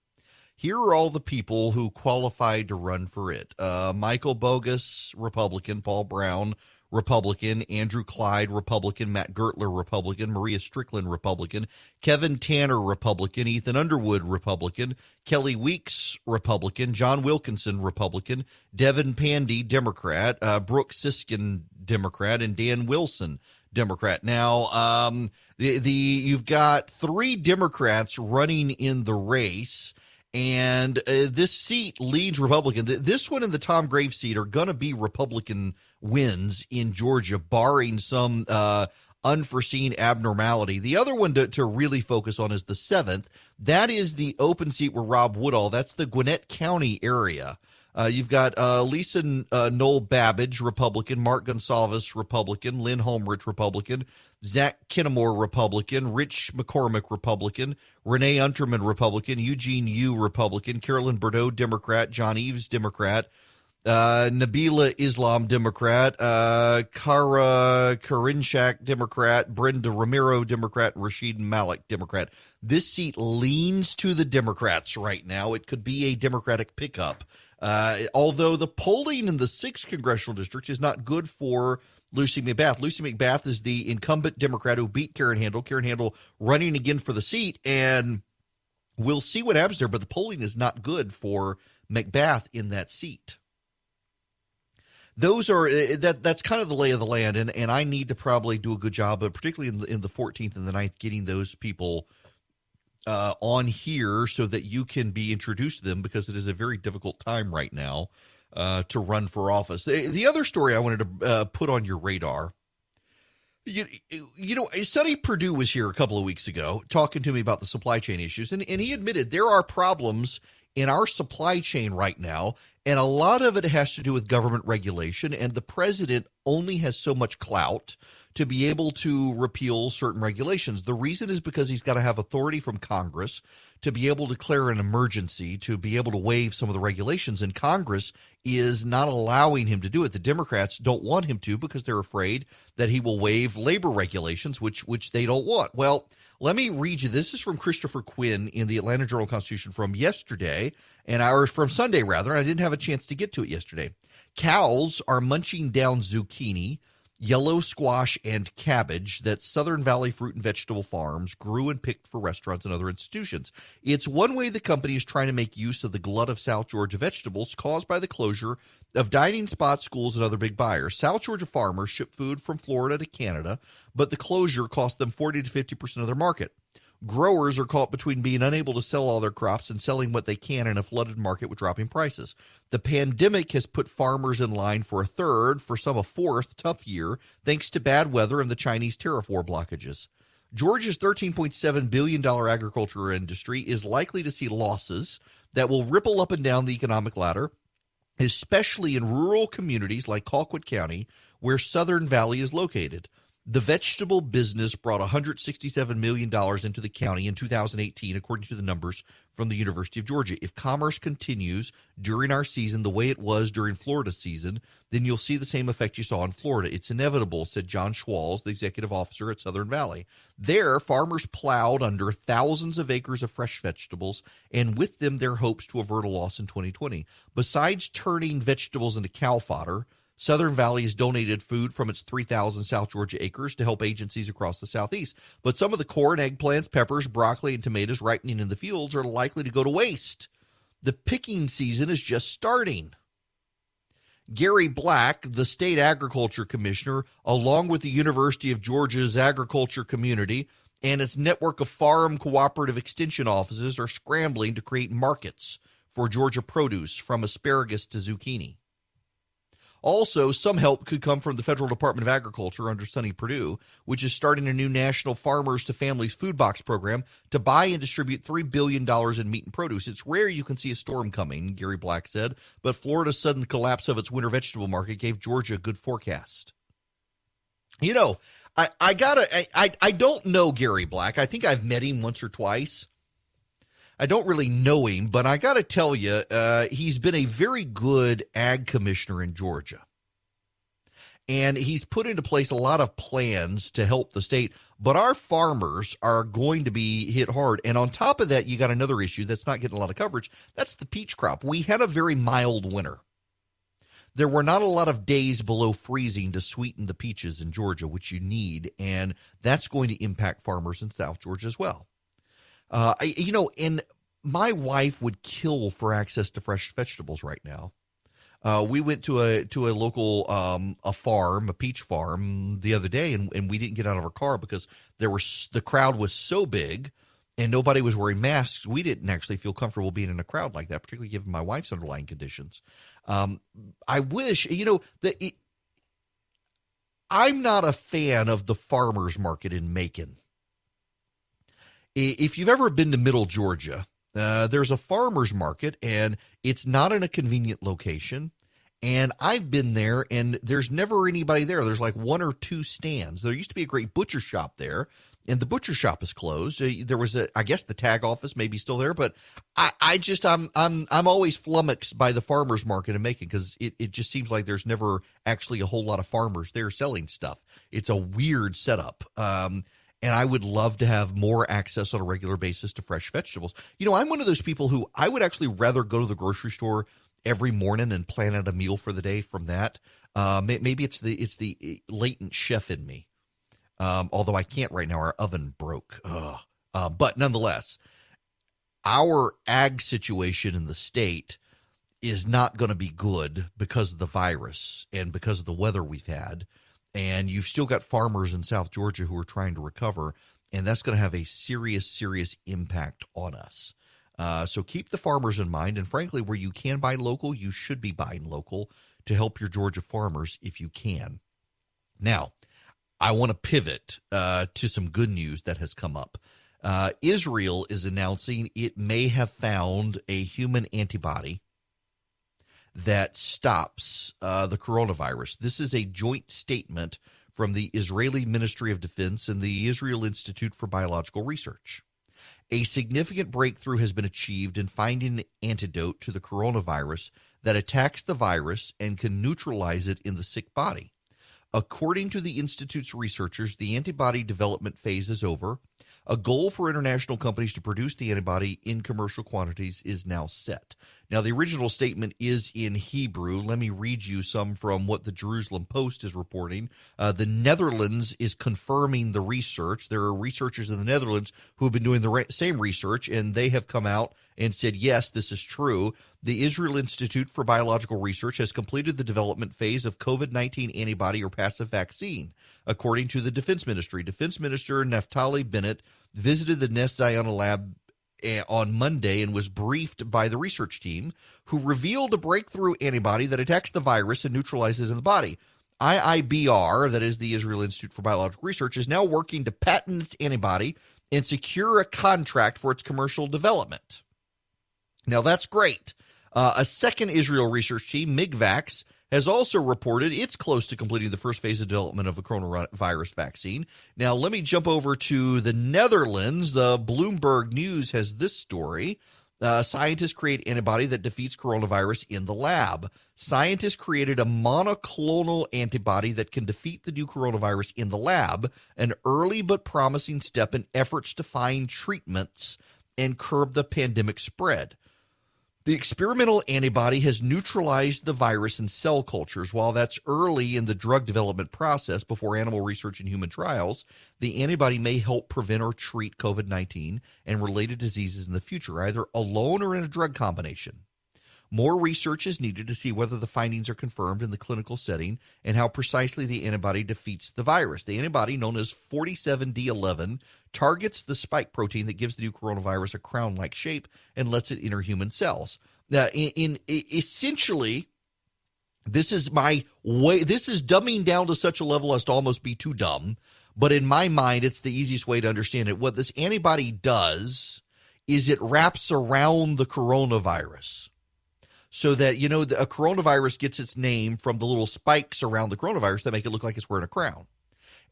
Here are all the people who qualified to run for it. Michael Bogus, Republican. Paul Brown, Republican. Andrew Clyde, Republican. Matt Gertler, Republican. Maria Strickland, Republican. Kevin Tanner, Republican. Ethan Underwood, Republican. Kelly Weeks, Republican. John Wilkinson, Republican. Devin Pandy, Democrat. Brooke Siskin, Democrat. And Dan Wilson, Democrat. Now, you've got three Democrats running in the race, and this seat leads Republican. This one and the Tom Graves seat are going to be Republican wins in Georgia, barring some unforeseen abnormality. The other one to really focus on is the 7th. That is the open seat where Rob Woodall, that's the Gwinnett County area. You've got Lisa Noel Babbage, Republican, Mark Gonsalves, Republican, Lynn Holmrich, Republican, Zach Kinnemore, Republican, Rich McCormick, Republican, Renee Unterman, Republican, Eugene Yu, Republican, Carolyn Bordeaux, Democrat, John Eves, Democrat, Nabila Islam, Democrat, Kara Karinchak, Democrat, Brenda Romero, Democrat, Rashid Malik, Democrat. This seat leans to the Democrats right now. It could be a Democratic pickup. Although the polling in the 6th Congressional District is not good for Lucy McBath. Lucy McBath is the incumbent Democrat who beat Karen Handel. Karen Handel running again for the seat, and we'll see what happens there, but the polling is not good for McBath in that seat. Those are that's kind of the lay of the land, and I need to probably do a good job, but particularly in the 14th and the 9th, getting those people on here so that you can be introduced to them, because it is a very difficult time right now to run for office. The other story I wanted to put on your radar, you know, Sonny Perdue was here a couple of weeks ago talking to me about the supply chain issues, and he admitted there are problems in our supply chain right now, and a lot of it has to do with government regulation, and the president only has so much clout to be able to repeal certain regulations. The reason is because he's got to have authority from Congress to be able to declare an emergency, to be able to waive some of the regulations, and Congress is not allowing him to do it. The Democrats don't want him to because they're afraid that he will waive labor regulations, which they don't want. Well, let me read you. This is from Christopher Quinn in the Atlanta Journal-Constitution from yesterday, or from Sunday, rather. I didn't have a chance to get to it yesterday. Cows are munching down zucchini, yellow squash, and cabbage that Southern Valley Fruit and Vegetable Farms grew and picked for restaurants and other institutions. It's one way the company is trying to make use of the glut of South Georgia vegetables caused by the closure of dining spots, schools, and other big buyers. South Georgia farmers ship food from Florida to Canada, but the closure cost them 40 to 50% of their market. Growers are caught between being unable to sell all their crops and selling what they can in a flooded market with dropping prices. The pandemic has put farmers in line for a third, for some a fourth, tough year, thanks to bad weather and the Chinese tariff war blockages. Georgia's $13.7 billion agriculture industry is likely to see losses that will ripple up and down the economic ladder, especially in rural communities like Colquitt County, where Southern Valley is located. The vegetable business brought $167 million into the county in 2018, according to the numbers from the University of Georgia. If commerce continues during our season the way it was during Florida's season, then you'll see the same effect you saw in Florida. It's inevitable, said John Schwalls, the executive officer at Southern Valley. There, farmers plowed under thousands of acres of fresh vegetables, and with them their hopes to avert a loss in 2020. Besides turning vegetables into cow fodder, Southern Valley has donated food from its 3,000 South Georgia acres to help agencies across the Southeast. But some of the corn, eggplants, peppers, broccoli, and tomatoes ripening in the fields are likely to go to waste. The picking season is just starting. Gary Black, the state agriculture commissioner, along with the University of Georgia's agriculture community and its network of farm cooperative extension offices, are scrambling to create markets for Georgia produce, from asparagus to zucchini. Also, some help could come from the Federal Department of Agriculture under Sonny Perdue, which is starting a new national Farmers to Families food box program to buy and distribute $3 billion in meat and produce. It's rare you can see a storm coming, Gary Black said, but Florida's sudden collapse of its winter vegetable market gave Georgia a good forecast. You know, I don't know Gary Black. I think I've met him once or twice. I don't really know him, but I got to tell you, he's been a very good ag commissioner in Georgia. And he's put into place a lot of plans to help the state. But our farmers are going to be hit hard. And on top of that, you got another issue that's not getting a lot of coverage. That's the peach crop. We had a very mild winter. There were not a lot of days below freezing to sweeten the peaches in Georgia, which you need. And that's going to impact farmers in South Georgia as well. And my wife would kill for access to fresh vegetables right now. We went to a local a peach farm the other day, and we didn't get out of our car because the crowd was so big and nobody was wearing masks. We didn't actually feel comfortable being in a crowd like that, particularly given my wife's underlying conditions. I wish, I'm not a fan of the farmers market in Macon. If you've ever been to Middle Georgia, there's a farmer's market, and it's not in a convenient location. And I've been there, and there's never anybody there. There's like one or two stands. There used to be a great butcher shop there, and the butcher shop is closed. There was I guess the tag office may be still there, but I'm always flummoxed by the farmer's market in Macon because it just seems like there's never actually a whole lot of farmers there selling stuff. It's a weird setup. And I would love to have more access on a regular basis to fresh vegetables. I'm one of those people who I would actually rather go to the grocery store every morning and plan out a meal for the day from that. Maybe it's the latent chef in me. Although I can't right now. Our oven broke. But nonetheless, our ag situation in the state is not going to be good because of the virus and because of the weather we've had. And you've still got farmers in South Georgia who are trying to recover, and that's going to have a serious, serious impact on us. So keep the farmers in mind. And frankly, where you can buy local, you should be buying local to help your Georgia farmers if you can. Now, I want to pivot to some good news that has come up. Israel is announcing it may have found a human antibody that stops the coronavirus. This is a joint statement from the Israeli Ministry of Defense and the Israel Institute for Biological Research. A significant breakthrough has been achieved in finding an antidote to the coronavirus that attacks the virus and can neutralize it in the sick body. According to the Institute's researchers, the antibody development phase is over. A goal for international companies to produce the antibody in commercial quantities is now set. Now, the original statement is in Hebrew. Let me read you some from what the Jerusalem Post is reporting. The Netherlands is confirming the research. There are researchers in the Netherlands who have been doing the same research, and they have come out and said, yes, this is true. The Israel Institute for Biological Research has completed the development phase of COVID-19 antibody or passive vaccine, according to the Defense Ministry. Defense Minister Naftali Bennett visited the Nest Zion lab on Monday and was briefed by the research team, who revealed a breakthrough antibody that attacks the virus and neutralizes it in the body. IIBR, that is the Israel Institute for Biological Research, is now working to patent its antibody and secure a contract for its commercial development. Now, that's great. A second Israel research team, MigVax, has also reported it's close to completing the first phase of development of a coronavirus vaccine. Now, let me jump over to the Netherlands. The Bloomberg News has this story. Scientists create antibody that defeats coronavirus in the lab. Scientists created a monoclonal antibody that can defeat the new coronavirus in the lab, an early but promising step in efforts to find treatments and curb the pandemic spread. The experimental antibody has neutralized the virus in cell cultures. While that's early in the drug development process before animal research and human trials, the antibody may help prevent or treat COVID-19 and related diseases in the future, either alone or in a drug combination. More research is needed to see whether the findings are confirmed in the clinical setting and how precisely the antibody defeats the virus. The antibody, known as 47D11, targets the spike protein that gives the new coronavirus a crown-like shape and lets it enter human cells. Now, essentially, this is my way. This is dumbing down to such a level as to almost be too dumb. But in my mind, it's the easiest way to understand it. What this antibody does is it wraps around the coronavirus, so that, you know, a coronavirus gets its name from the little spikes around the coronavirus that make it look like it's wearing a crown.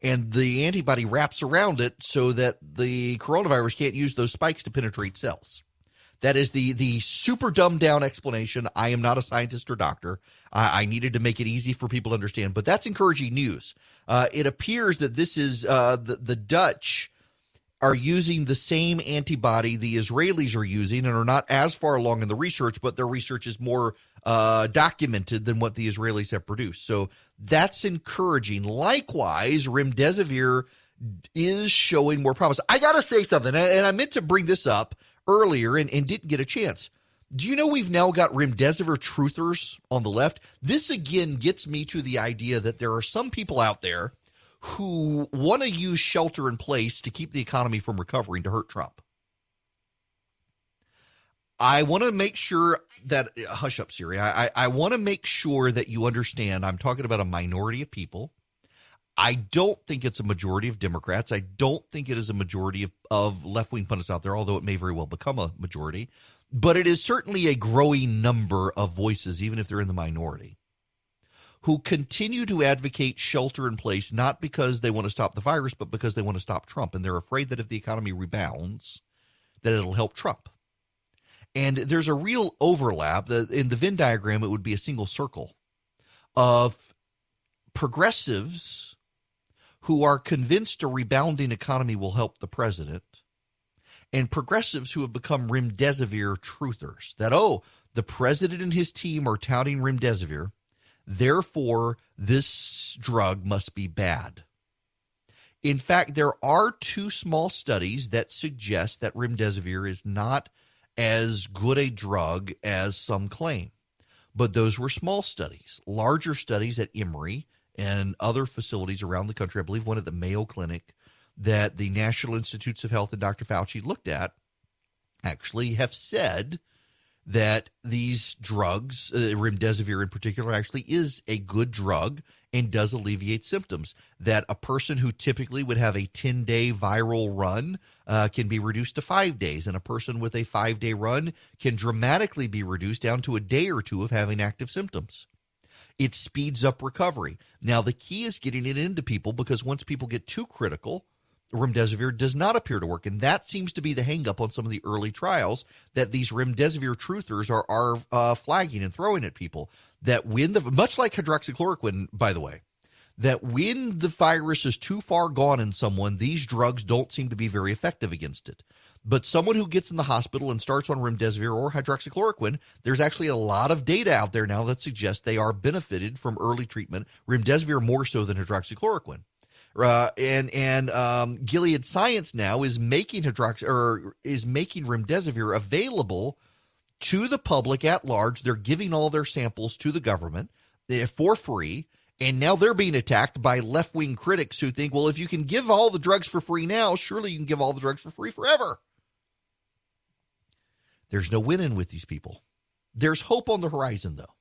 And the antibody wraps around it so that the coronavirus can't use those spikes to penetrate cells. That is the super dumbed down explanation. I am not a scientist or doctor. I needed to make it easy for people to understand, but that's encouraging news. It appears that this is the Dutch are using the same antibody the Israelis are using and are not as far along in the research, but their research is more documented than what the Israelis have produced. So that's encouraging. Likewise, remdesivir is showing more promise. I got to say something, and I meant to bring this up earlier and didn't get a chance. Do you know we've now got remdesivir truthers on the left? This again gets me to the idea that there are some people out there who want to use shelter in place to keep the economy from recovering to hurt Trump. I want to make sure that, hush up, Siri. I want to make sure that you understand I'm talking about a minority of people. I don't think it's a majority of Democrats. I don't think it is a majority of left-wing pundits out there, although it may very well become a majority. But it is certainly a growing number of voices, even if they're in the minority, who continue to advocate shelter in place, not because they want to stop the virus, but because they want to stop Trump. And they're afraid that if the economy rebounds, that it'll help Trump. And there's a real overlap. In the Venn diagram, it would be a single circle of progressives who are convinced a rebounding economy will help the president, and progressives who have become remdesivir truthers. That, the president and his team are touting remdesivir. Therefore, this drug must be bad. In fact, there are 2 small studies that suggest that remdesivir is not as good a drug as some claim. But those were small studies. Larger studies at Emory and other facilities around the country, I believe one at the Mayo Clinic, that the National Institutes of Health and Dr. Fauci looked at, actually have said that these drugs, remdesivir in particular, actually is a good drug and does alleviate symptoms. That a person who typically would have a 10-day viral run can be reduced to 5 days, and a person with a 5-day run can dramatically be reduced down to a day or 2 of having active symptoms. It speeds up recovery. Now, the key is getting it into people, because once people get too critical, remdesivir does not appear to work, and that seems to be the hang-up on some of the early trials that these remdesivir truthers are flagging and throwing at people. That when much like hydroxychloroquine, by the way, that when the virus is too far gone in someone, these drugs don't seem to be very effective against it. But someone who gets in the hospital and starts on remdesivir or hydroxychloroquine, there's actually a lot of data out there now that suggests they are benefited from early treatment, remdesivir more so than hydroxychloroquine. Gilead Science now is making remdesivir available to the public at large. They're giving all their samples to the government for free, and now they're being attacked by left-wing critics who think, well, if you can give all the drugs for free now, surely you can give all the drugs for free forever. There's no winning with these people. There's hope on the horizon, though.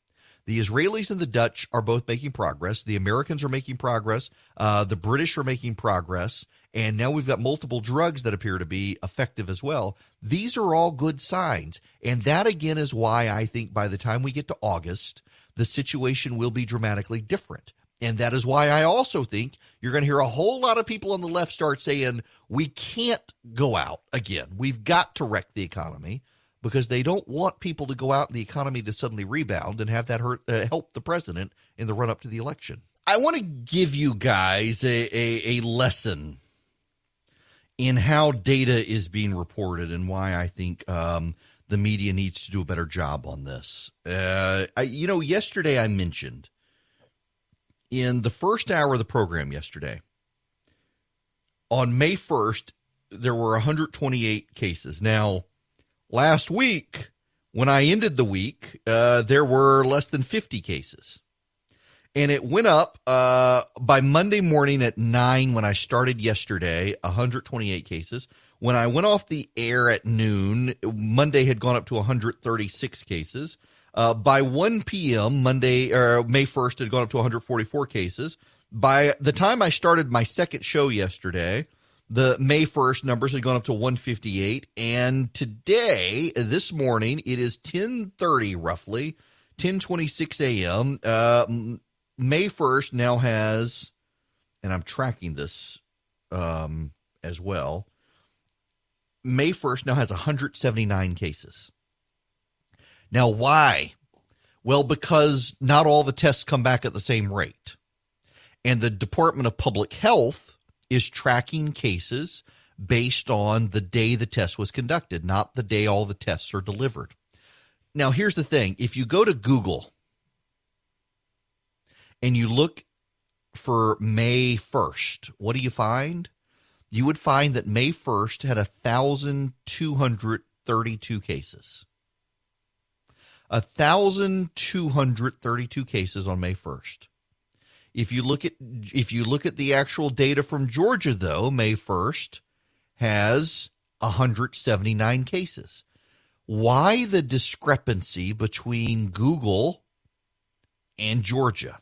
The Israelis and the Dutch are both making progress. The Americans are making progress. The British are making progress. And now we've got multiple drugs that appear to be effective as well. These are all good signs. And that, again, is why I think by the time we get to August, the situation will be dramatically different. And that is why I also think you're going to hear a whole lot of people on the left start saying, we can't go out again. We've got to wreck the economy, because they don't want people to go out and the economy to suddenly rebound and have that help the president in the run-up to the election. I want to give you guys a lesson in how data is being reported and why I think the media needs to do a better job on this. Yesterday I mentioned in the first hour of the program yesterday, on May 1st, there were 128 cases. Now, last week, when I ended the week, there were less than 50 cases. And it went up by Monday morning at 9 when I started yesterday, 128 cases. When I went off the air at noon, Monday had gone up to 136 cases. By 1 p.m., May 1st had gone up to 144 cases. By the time I started my second show yesterday, the May 1st numbers had gone up to 158, and today, this morning, it is 10:30 roughly, 10:26 a.m. May 1st now has, and I'm tracking this as well, May 1st now has 179 cases. Now, why? Well, because not all the tests come back at the same rate. And the Department of Public Health is tracking cases based on the day the test was conducted, not the day all the tests are delivered. Now, here's the thing. If you go to Google and you look for May 1st, what do you find? You would find that May 1st had 1,232 cases. 1,232 cases on May 1st. If you look at the actual data from Georgia, though, May 1st has 179 cases. Why the discrepancy between Google and Georgia?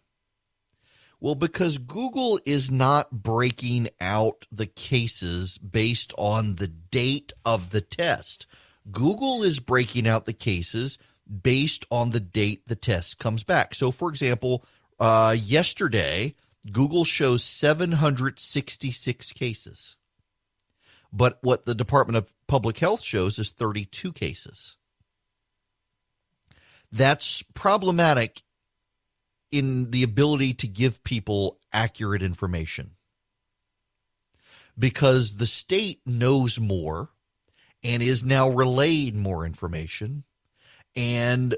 Well, because Google is not breaking out the cases based on the date of the test. Google is breaking out the cases based on the date the test comes back. So, for example, yesterday, Google shows 766 cases. But what the Department of Public Health shows is 32 cases. That's problematic in the ability to give people accurate information, because the state knows more and is now relaying more information, and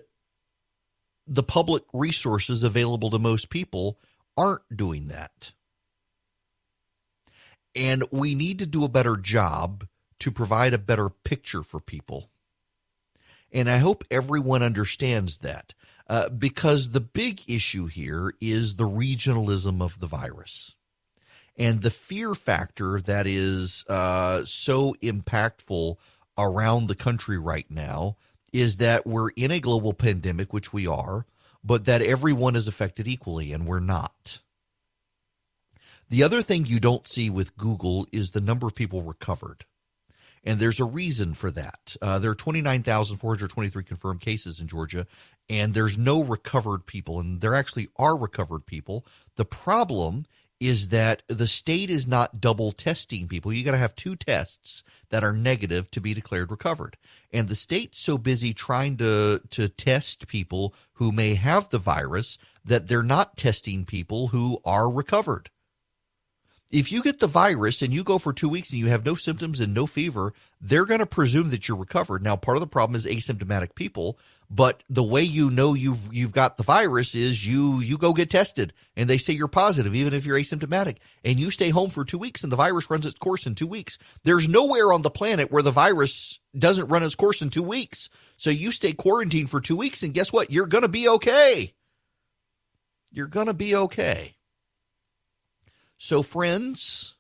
the public resources available to most people aren't doing that. And we need to do a better job to provide a better picture for people. And I hope everyone understands that, because the big issue here is the regionalism of the virus and the fear factor that is so impactful around the country right now is that we're in a global pandemic, which we are, but that everyone is affected equally, and we're not. The other thing you don't see with Google is the number of people recovered. And there's a reason for that. There are 29,423 confirmed cases in Georgia, and there's no recovered people. And there actually are recovered people. The problem is that the state is not double testing people. You got to have 2 tests that are negative to be declared recovered. And the state's so busy trying to test people who may have the virus that they're not testing people who are recovered. If you get the virus and you go for 2 weeks and you have no symptoms and no fever, they're going to presume that you're recovered. Now, part of the problem is asymptomatic people, but the way you know you've got the virus is you go get tested and they say you're positive, even if you're asymptomatic, and you stay home for 2 weeks and the virus runs its course in 2 weeks. There's nowhere on the planet where the virus doesn't run its course in 2 weeks. So you stay quarantined for 2 weeks, and guess what? You're going to be okay. You're going to be okay. So, friends,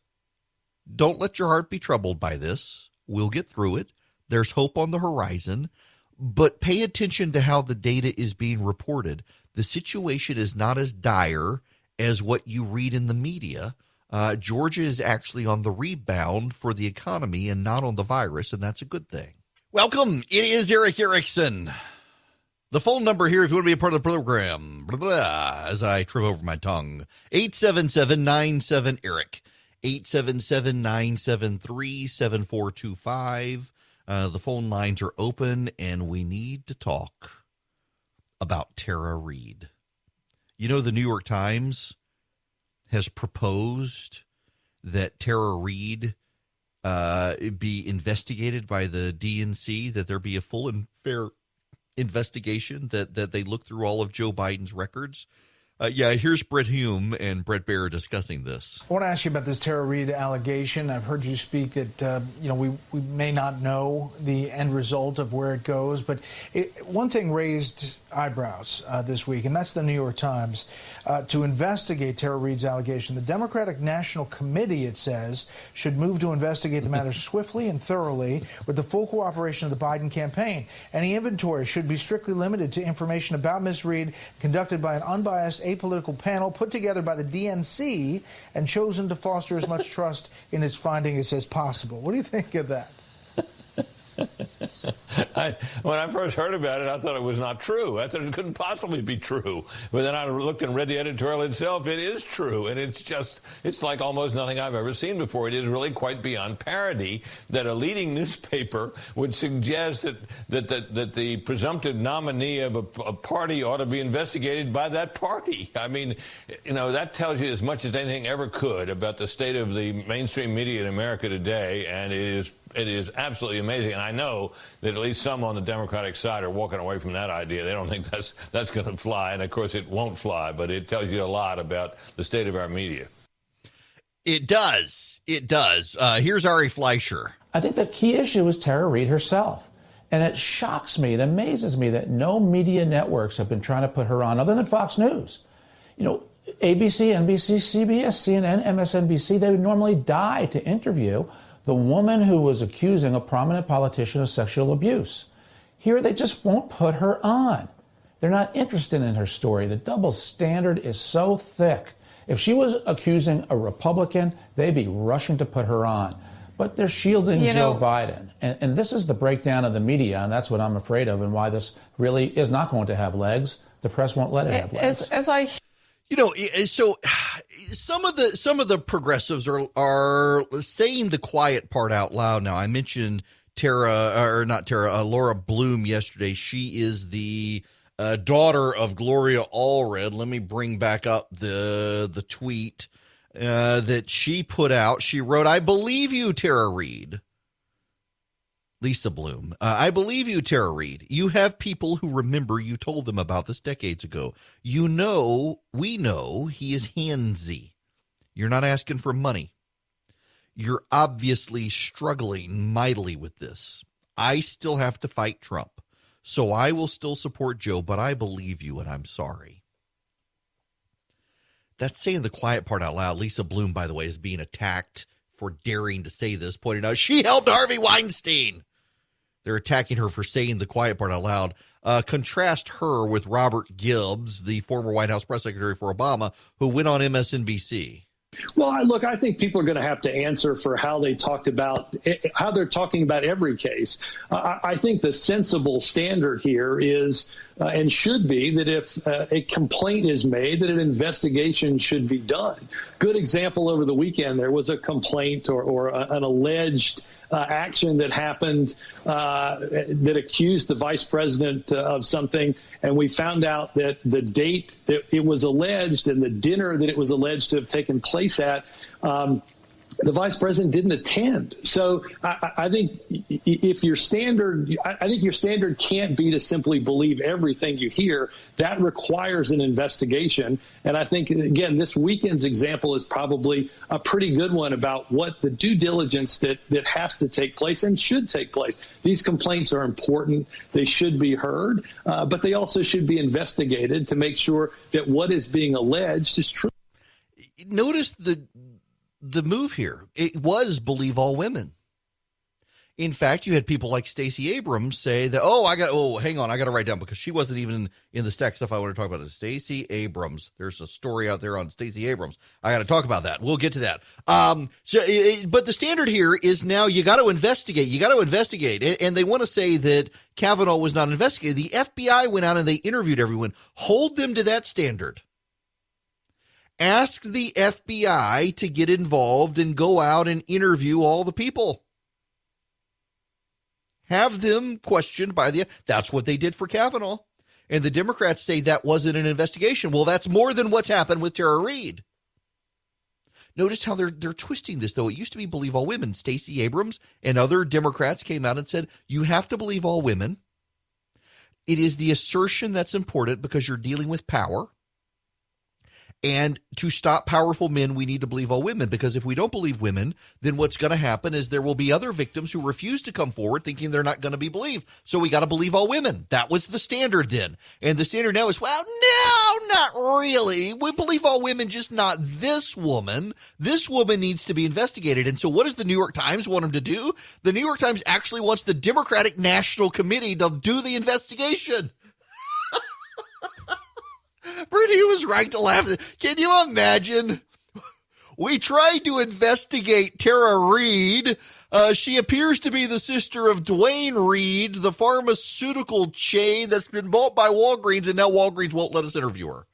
don't let your heart be troubled by this. We'll get through it. There's hope on the horizon. But pay attention to how the data is being reported. The situation is not as dire as what you read in the media. Georgia is actually on the rebound for the economy and not on the virus, and that's a good thing. Welcome. It is Eric Erickson. The phone number here, if you want to be a part of the program, blah, blah, as I trip over my tongue, 877-97-ERIC, 877-973-7425. The phone lines are open, and we need to talk about Tara Reade. You know, the New York Times has proposed that Tara Reade be investigated by the DNC, that there be a full and fair investigation, that they look through all of Joe Biden's records. Here's Brett Hume and Brett Baer discussing this. I want to ask you about this Tara Reade allegation. I've heard you speak that we may not know the end result of where it goes, but one thing raised eyebrows this week, and that's the New York Times, to investigate Tara Reade's allegation. The Democratic National Committee, it says, should move to investigate the matter swiftly and thoroughly with the full cooperation of the Biden campaign. Any inventory should be strictly limited to information about Ms. Reade conducted by an unbiased, apolitical panel put together by the DNC and chosen to foster as much trust in its findings as possible. What do you think of that? When I first heard about it, I thought it was not true. I thought it couldn't possibly be true. But then I looked and read the editorial itself. It is true. And it's like almost nothing I've ever seen before. It is really quite beyond parody that a leading newspaper would suggest that the presumptive nominee of a party ought to be investigated by that party. I mean, that tells you as much as anything ever could about the state of the mainstream media in America today. And it is absolutely amazing. And I know that at least some on the Democratic side are walking away from that idea. They don't think that's going to fly. And, of course, it won't fly. But it tells you a lot about the state of our media. It does. It does. Here's Ari Fleischer. I think the key issue is Tara Reade herself. And it shocks me, it amazes me that no media networks have been trying to put her on other than Fox News. ABC, NBC, CBS, CNN, MSNBC, they would normally die to interview the woman who was accusing a prominent politician of sexual abuse. Here, they just won't put her on. They're not interested in her story. The double standard is so thick. If she was accusing a Republican, they'd be rushing to put her on. But they're shielding Joe Biden. And this is the breakdown of the media, and that's what I'm afraid of and why this really is not going to have legs. The press won't let it have legs. So some of the progressives are saying the quiet part out loud now. I mentioned Laura Bloom yesterday. She is the daughter of Gloria Allred. Let me bring back up the tweet that she put out. She wrote, "I believe you, Tara Reade. Lisa Bloom. I believe you, Tara Reade. You have people who remember you told them about this decades ago. We know he is handsy. You're not asking for money. You're obviously struggling mightily with this. I still have to fight Trump, so I will still support Joe, but I believe you, and I'm sorry. That's saying the quiet part out loud. Lisa Bloom, by the way, is being attacked for daring to say this, pointing out she helped Harvey Weinstein. They're attacking her for saying the quiet part out loud. Contrast her with Robert Gibbs, the former White House press secretary for Obama, who went on MSNBC. Well, I think people are going to have to answer for how they're talking about every case. I think the sensible standard here is and should be that if a complaint is made, that an investigation should be done. Good example over the weekend, there was a complaint or an alleged action that happened that accused the vice president of something, and we found out that the date that it was alleged and the dinner that it was alleged to have taken place at, the vice president didn't attend. So I think if your standard, I think your standard can't be to simply believe everything you hear. That requires an investigation. And I think, again, this weekend's example is probably a pretty good one about what the due diligence that has to take place and should take place. These complaints are important. They should be heard, but they also should be investigated to make sure that what is being alleged is true. Notice the move here. It was believe all women. In fact, you had people like Stacey Abrams say that, hang on, I got to write down because she wasn't even in the stack stuff I want to talk about. Stacey Abrams. There's a story out there on Stacey Abrams. I got to talk about that. We'll get to that. But the standard here is now you got to investigate. You got to investigate. And they want to say that Kavanaugh was not investigated. The FBI went out and they interviewed everyone. Hold them to that standard. Ask the FBI to get involved and go out and interview all the people. Have them questioned by that's what they did for Kavanaugh. And the Democrats say that wasn't an investigation. Well, that's more than what's happened with Tara Reade. Notice how they're twisting this, though. It used to be believe all women. Stacey Abrams and other Democrats came out and said, you have to believe all women. It is the assertion that's important because you're dealing with power. And to stop powerful men, we need to believe all women, because if we don't believe women, then what's going to happen is there will be other victims who refuse to come forward thinking they're not going to be believed. So we got to believe all women. That was the standard then. And the standard now is, well, no, not really. We believe all women, just not this woman. This woman needs to be investigated. And so what does the New York Times want them to do? The New York Times actually wants the Democratic National Committee to do the investigation. Brittany was right to laugh. Can you imagine? We tried to investigate Tara Reade. She appears to be the sister of Dwayne Reade, the pharmaceutical chain that's been bought by Walgreens, and now Walgreens won't let us interview her.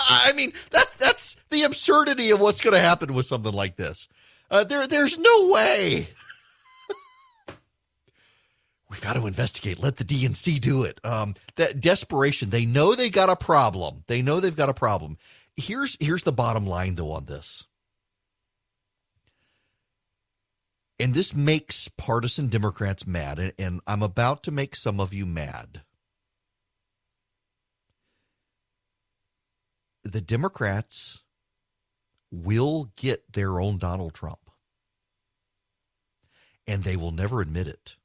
I mean, that's the absurdity of what's going to happen with something like this. There's no way. We've got to investigate. Let the DNC do it. That desperation. They know they got a problem. They know they've got a problem. Here's the bottom line, though, on this. And this makes partisan Democrats mad, and I'm about to make some of you mad. The Democrats will get their own Donald Trump, and they will never admit it.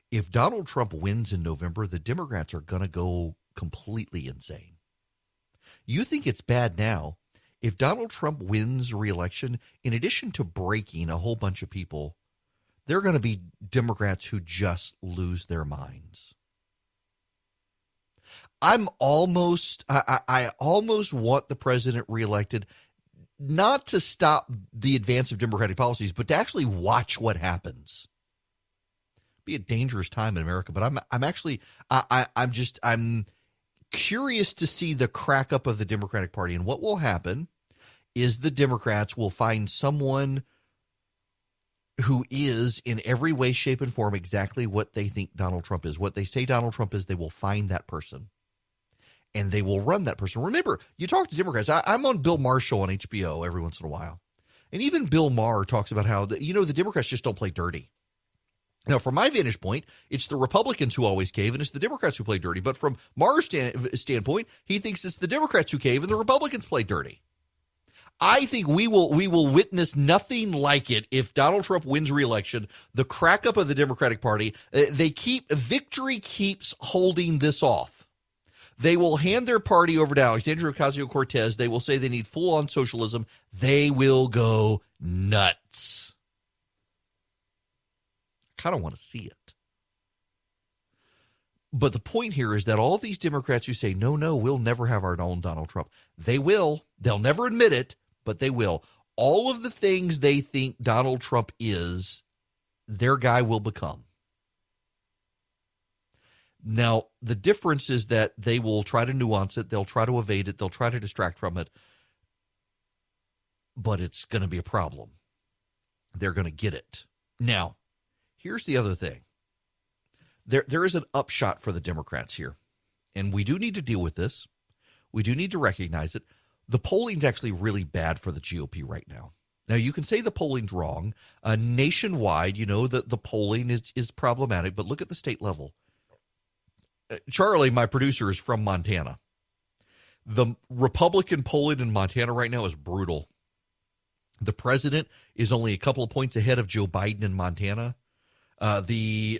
If Donald Trump wins in November, the Democrats are going to go completely insane. You think it's bad now. If Donald Trump wins re-election, in addition to breaking a whole bunch of people, there are going to be Democrats who just lose their minds. I almost want the president reelected, not to stop the advance of Democratic policies, but to actually watch what happens. Be a dangerous time in America, but I'm curious to see the crack up of the Democratic Party. And what will happen is the Democrats will find someone who is in every way, shape, and form exactly what they think Donald Trump is. What they say Donald Trump is, they will find that person and they will run that person. Remember, you talk to Democrats. I'm on Bill Maher's show on HBO every once in a while. And even Bill Maher talks about how, the Democrats just don't play dirty. Now, from my vantage point, it's the Republicans who always cave and it's the Democrats who play dirty. But from Maher's standpoint, he thinks it's the Democrats who cave and the Republicans play dirty. I think we will witness nothing like it if Donald Trump wins re-election. The crack up of the Democratic Party, victory keeps holding this off. They will hand their party over to Alexandria Ocasio-Cortez. They will say they need full-on socialism. They will go nuts. Kind of want to see it. But the point here is that all these Democrats who say, no, we'll never have our own Donald Trump, they will. They'll never admit it, but they will. All of the things they think Donald Trump is, their guy will become. Now, the difference is that they will try to nuance it. They'll try to evade it. They'll try to distract from it. But it's going to be a problem. They're going to get it. Now, here's the other thing. There is an upshot for the Democrats here, and we do need to deal with this. We do need to recognize it. The polling's actually really bad for the GOP right now. Now, you can say the polling's wrong. Nationwide, the polling is problematic, but look at the state level. Charlie, my producer, is from Montana. The Republican polling in Montana right now is brutal. The president is only a couple of points ahead of Joe Biden in Montana. The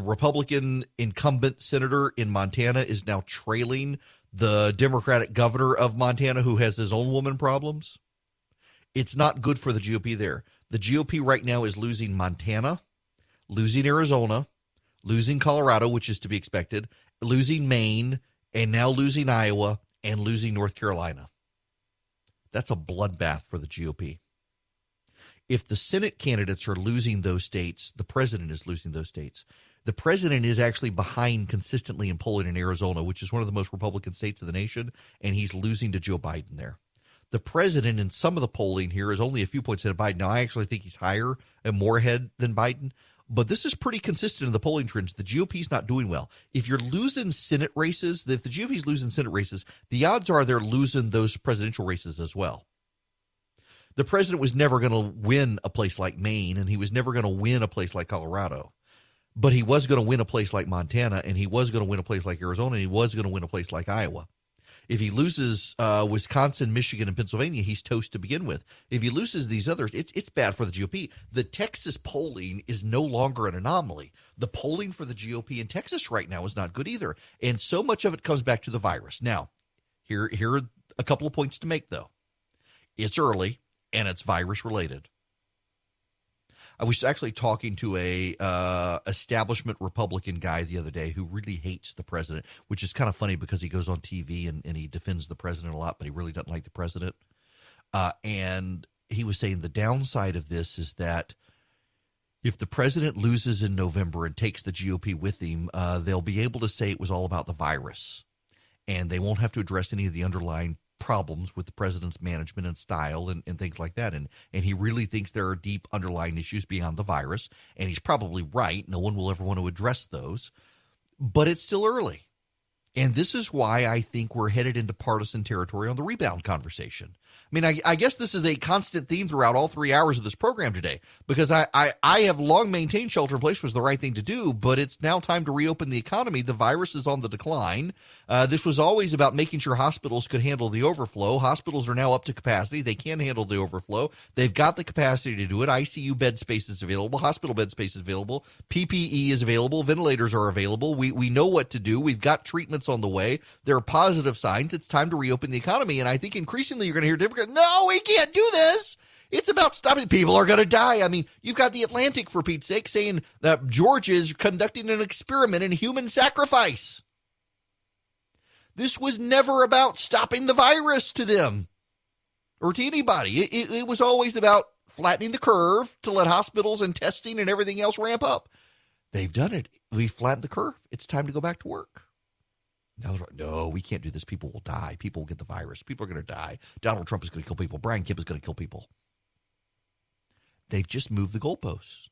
Republican incumbent senator in Montana is now trailing the Democratic governor of Montana, who has his own woman problems. It's not good for the GOP there. The GOP right now is losing Montana, losing Arizona, losing Colorado, which is to be expected, losing Maine, and now losing Iowa, and losing North Carolina. That's a bloodbath for the GOP. If the Senate candidates are losing those states, the president is losing those states. The president is actually behind consistently in polling in Arizona, which is one of the most Republican states of the nation, and he's losing to Joe Biden there. The president in some of the polling here is only a few points ahead of Biden. Now, I actually think he's higher and more ahead than Biden, but this is pretty consistent in the polling trends. The GOP's not doing well. If you're losing Senate races, if the GOP's losing Senate races, the odds are they're losing those presidential races as well. The president was never going to win a place like Maine, and he was never going to win a place like Colorado. But he was going to win a place like Montana, and he was going to win a place like Arizona, and he was going to win a place like Iowa. If he loses Wisconsin, Michigan, and Pennsylvania, he's toast to begin with. If he loses these others, it's bad for the GOP. The Texas polling is no longer an anomaly. The polling for the GOP in Texas right now is not good either. And so much of it comes back to the virus. Now, here are a couple of points to make, though. It's early, and it's virus related. I was actually talking to a establishment Republican guy the other day who really hates the president, which is kind of funny because he goes on TV and he defends the president a lot, but he really doesn't like the president. And he was saying the downside of this is that if the president loses in November and takes the GOP with him, they'll be able to say it was all about the virus, and they won't have to address any of the underlying problems with the president's management and style and things like that. And he really thinks there are deep underlying issues beyond the virus. And he's probably right. No one will ever want to address those. But it's still early. And this is why I think we're headed into partisan territory on the rebound conversation. I mean, I guess this is a constant theme throughout all 3 hours of this program today, because I have long maintained shelter in place was the right thing to do, but it's now time to reopen the economy. The virus is on the decline. This was always about making sure hospitals could handle the overflow. Hospitals are now up to capacity. They can handle the overflow. They've got the capacity to do it. ICU bed space is available. Hospital bed space is available. PPE is available. Ventilators are available. We know what to do. We've got treatments on the way. There are positive signs. It's time to reopen the economy. And I think increasingly you're going to hear Democrats, no, we can't do this. It's about stopping. People are going to die. I mean, you've got The Atlantic, for Pete's sake, saying that Georgia is conducting an experiment in human sacrifice. This was never about stopping the virus to them or to anybody. It was always about flattening the curve to let hospitals and testing and everything else ramp up. They've done it. We've flattened the curve. It's time to go back to work. Now they're like, no, we can't do this. People will die. People will get the virus. People are going to die. Donald Trump is going to kill people. Brian Kemp is going to kill people. They've just moved the goalposts.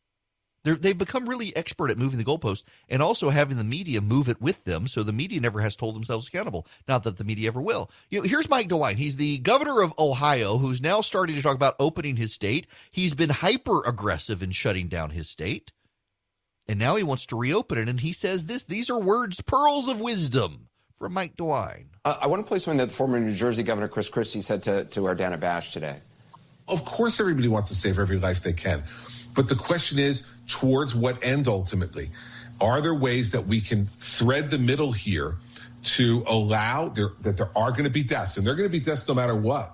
They've become really expert at moving the goalposts and also having the media move it with them, so the media never has to hold themselves accountable. Not that the media ever will. Here's Mike DeWine. He's the governor of Ohio, who's now starting to talk about opening his state. He's been hyper-aggressive in shutting down his state. And now he wants to reopen it. And he says these are words, pearls of wisdom from Mike DeWine. I want to play something that former New Jersey Governor Chris Christie said to our Dana Bash today. Of course, everybody wants to save every life they can. But the question is, towards what end ultimately? Are there ways that we can thread the middle here to allow that there are going to be deaths, and there are going to be deaths no matter what?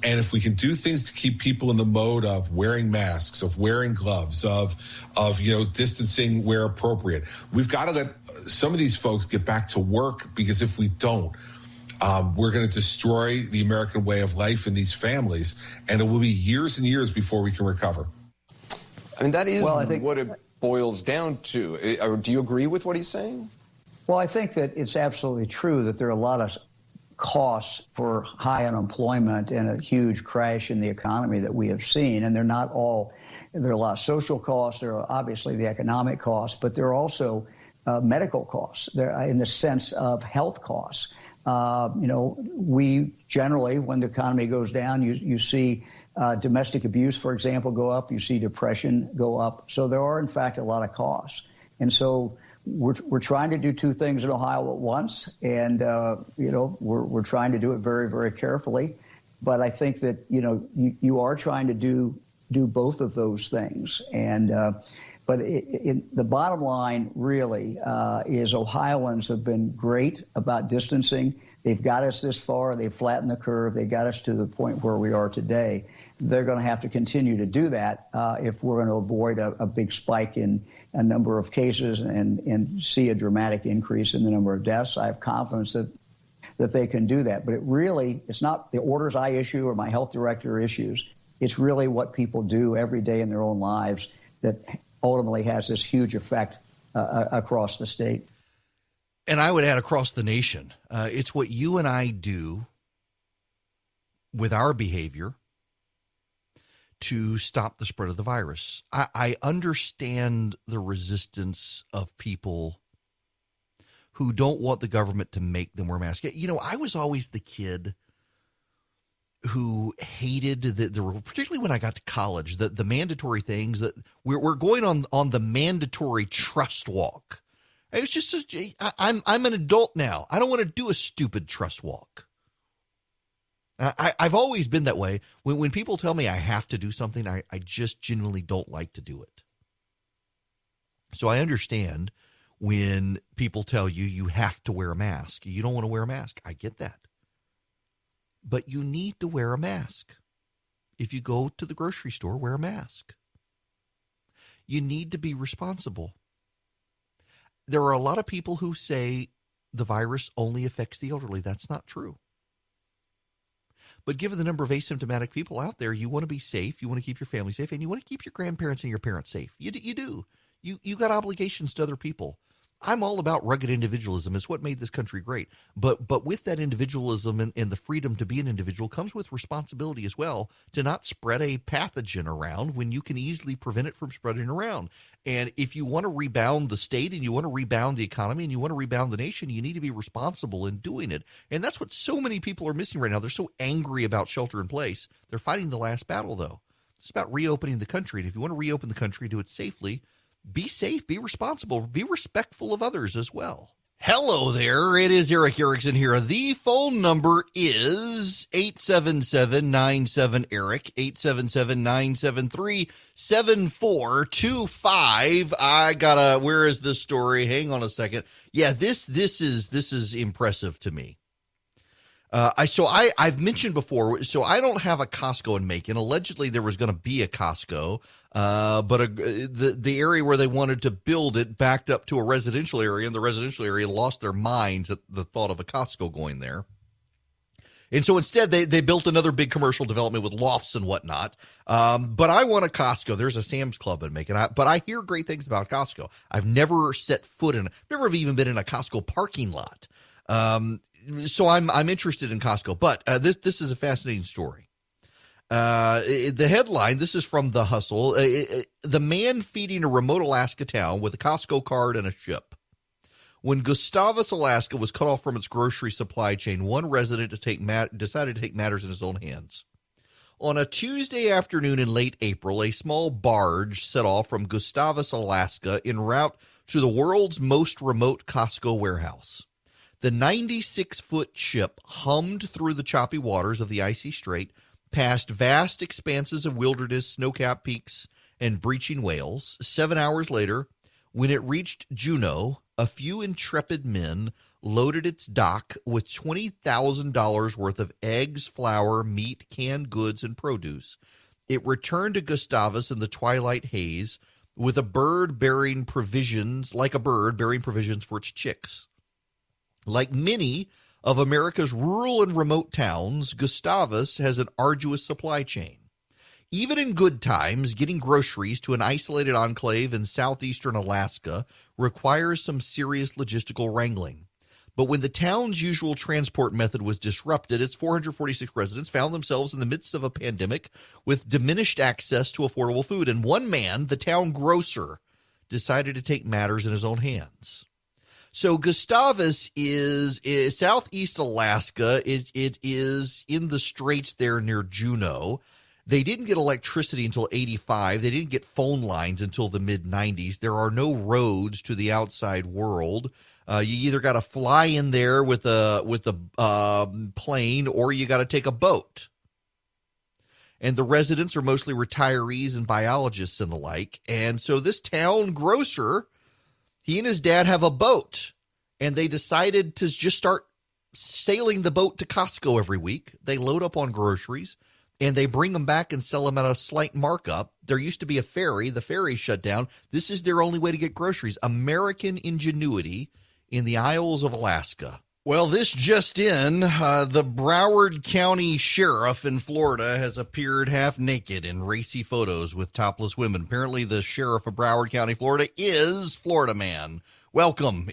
And if we can do things to keep people in the mode of wearing masks, of wearing gloves, of distancing where appropriate, we've got to let some of these folks get back to work, because if we don't, we're going to destroy the American way of life in these families, and it will be years and years before we can recover. I mean, that is I think what it boils down to. Do you agree with what he's saying? Well, I think that it's absolutely true that there are a lot of costs for high unemployment and a huge crash in the economy that we have seen. And they're not all, there are a lot of social costs. There are obviously the economic costs, but there are also medical costs. There in the sense of health costs. We generally, when the economy goes down, you see domestic abuse, for example, go up. You see depression go up. So there are, in fact, a lot of costs. And so we're trying to do two things in Ohio at once, and we're trying to do it very, very carefully. But I think that you are trying to do both of those things. And but the bottom line really is Ohioans have been great about distancing. They've got us this far. They've flattened the curve. They got us to the point where we are today. They're going to have to continue to do that if we're going to avoid a big spike in a number of cases and see a dramatic increase in the number of deaths. I have confidence that they can do that. But it's not the orders I issue or my health director issues. It's really what people do every day in their own lives that ultimately has this huge effect across the state. And I would add across the nation. It's what you and I do with our behavior to stop the spread of the virus. I understand the resistance of people who don't want the government to make them wear masks. I was always the kid who hated the particularly when I got to college, the mandatory things that we're going on the mandatory trust walk. It was just I'm an adult now. I don't want to do a stupid trust walk. I've always been that way. When people tell me I have to do something, I just genuinely don't like to do it. So I understand when people tell you have to wear a mask. You don't want to wear a mask. I get that. But you need to wear a mask. If you go to the grocery store, wear a mask. You need to be responsible. There are a lot of people who say the virus only affects the elderly. That's not true. But given the number of asymptomatic people out there, you want to be safe, you want to keep your family safe, and you want to keep your grandparents and your parents safe. You do. You got obligations to other people. I'm all about rugged individualism. It's what made this country great. But with that individualism and the freedom to be an individual comes with responsibility as well to not spread a pathogen around when you can easily prevent it from spreading around. And if you want to rebound the state and you want to rebound the economy and you want to rebound the nation, you need to be responsible in doing it. And that's what so many people are missing right now. They're so angry about shelter in place. They're fighting the last battle, though. It's about reopening the country. And if you want to reopen the country, do it safely. Be safe, be responsible, be respectful of others as well. Hello there, it is Eric Erickson here. The phone number is 877-97-ERIC, 877-973-7425. Where is this story? Hang on a second. Yeah, this is impressive to me. I've mentioned before, so I don't have a Costco in Macon. Allegedly, there was going to be a Costco, but the area where they wanted to build it backed up to a residential area, and the residential area lost their minds at the thought of a Costco going there. And so instead, they built another big commercial development with lofts and whatnot. But I want a Costco. There's a Sam's Club in Macon, but I hear great things about Costco. I've never set foot in, never even been in a Costco parking lot. So I'm interested in Costco, but this is a fascinating story. The headline, this is from The Hustle, the man feeding a remote Alaska town with a Costco card and a ship. When Gustavus, Alaska was cut off from its grocery supply chain, one resident decided to take matters in his own hands. On a Tuesday afternoon in late April, a small barge set off from Gustavus, Alaska, en route to the world's most remote Costco warehouse. The 96-foot ship hummed through the choppy waters of the icy strait, past vast expanses of wilderness, snow-capped peaks, and breaching whales. 7 hours later, when it reached Juneau, a few intrepid men loaded its dock with $20,000 worth of eggs, flour, meat, canned goods, and produce. It returned to Gustavus in the twilight haze with a bird bearing provisions for its chicks. Like many of America's rural and remote towns, Gustavus has an arduous supply chain. Even in good times, getting groceries to an isolated enclave in southeastern Alaska requires some serious logistical wrangling. But when the town's usual transport method was disrupted, its 446 residents found themselves in the midst of a pandemic with diminished access to affordable food. And one man, the town grocer, decided to take matters in his own hands. So Gustavus is southeast Alaska. It is in the straits there near Juneau. They didn't get electricity until 85. They didn't get phone lines until the mid-90s. There are no roads to the outside world. You either got to fly in there with a plane, or you got to take a boat. And the residents are mostly retirees and biologists and the like. And so this town grocer, he and his dad have a boat, and they decided to just start sailing the boat to Costco every week. They load up on groceries, and they bring them back and sell them at a slight markup. There used to be a ferry. The ferry shut down. This is their only way to get groceries. American ingenuity in the Isles of Alaska. Well, this just in, the Broward County Sheriff in Florida has appeared half naked in racy photos with topless women. Apparently, the Sheriff of Broward County, Florida, is Florida Man. Welcome.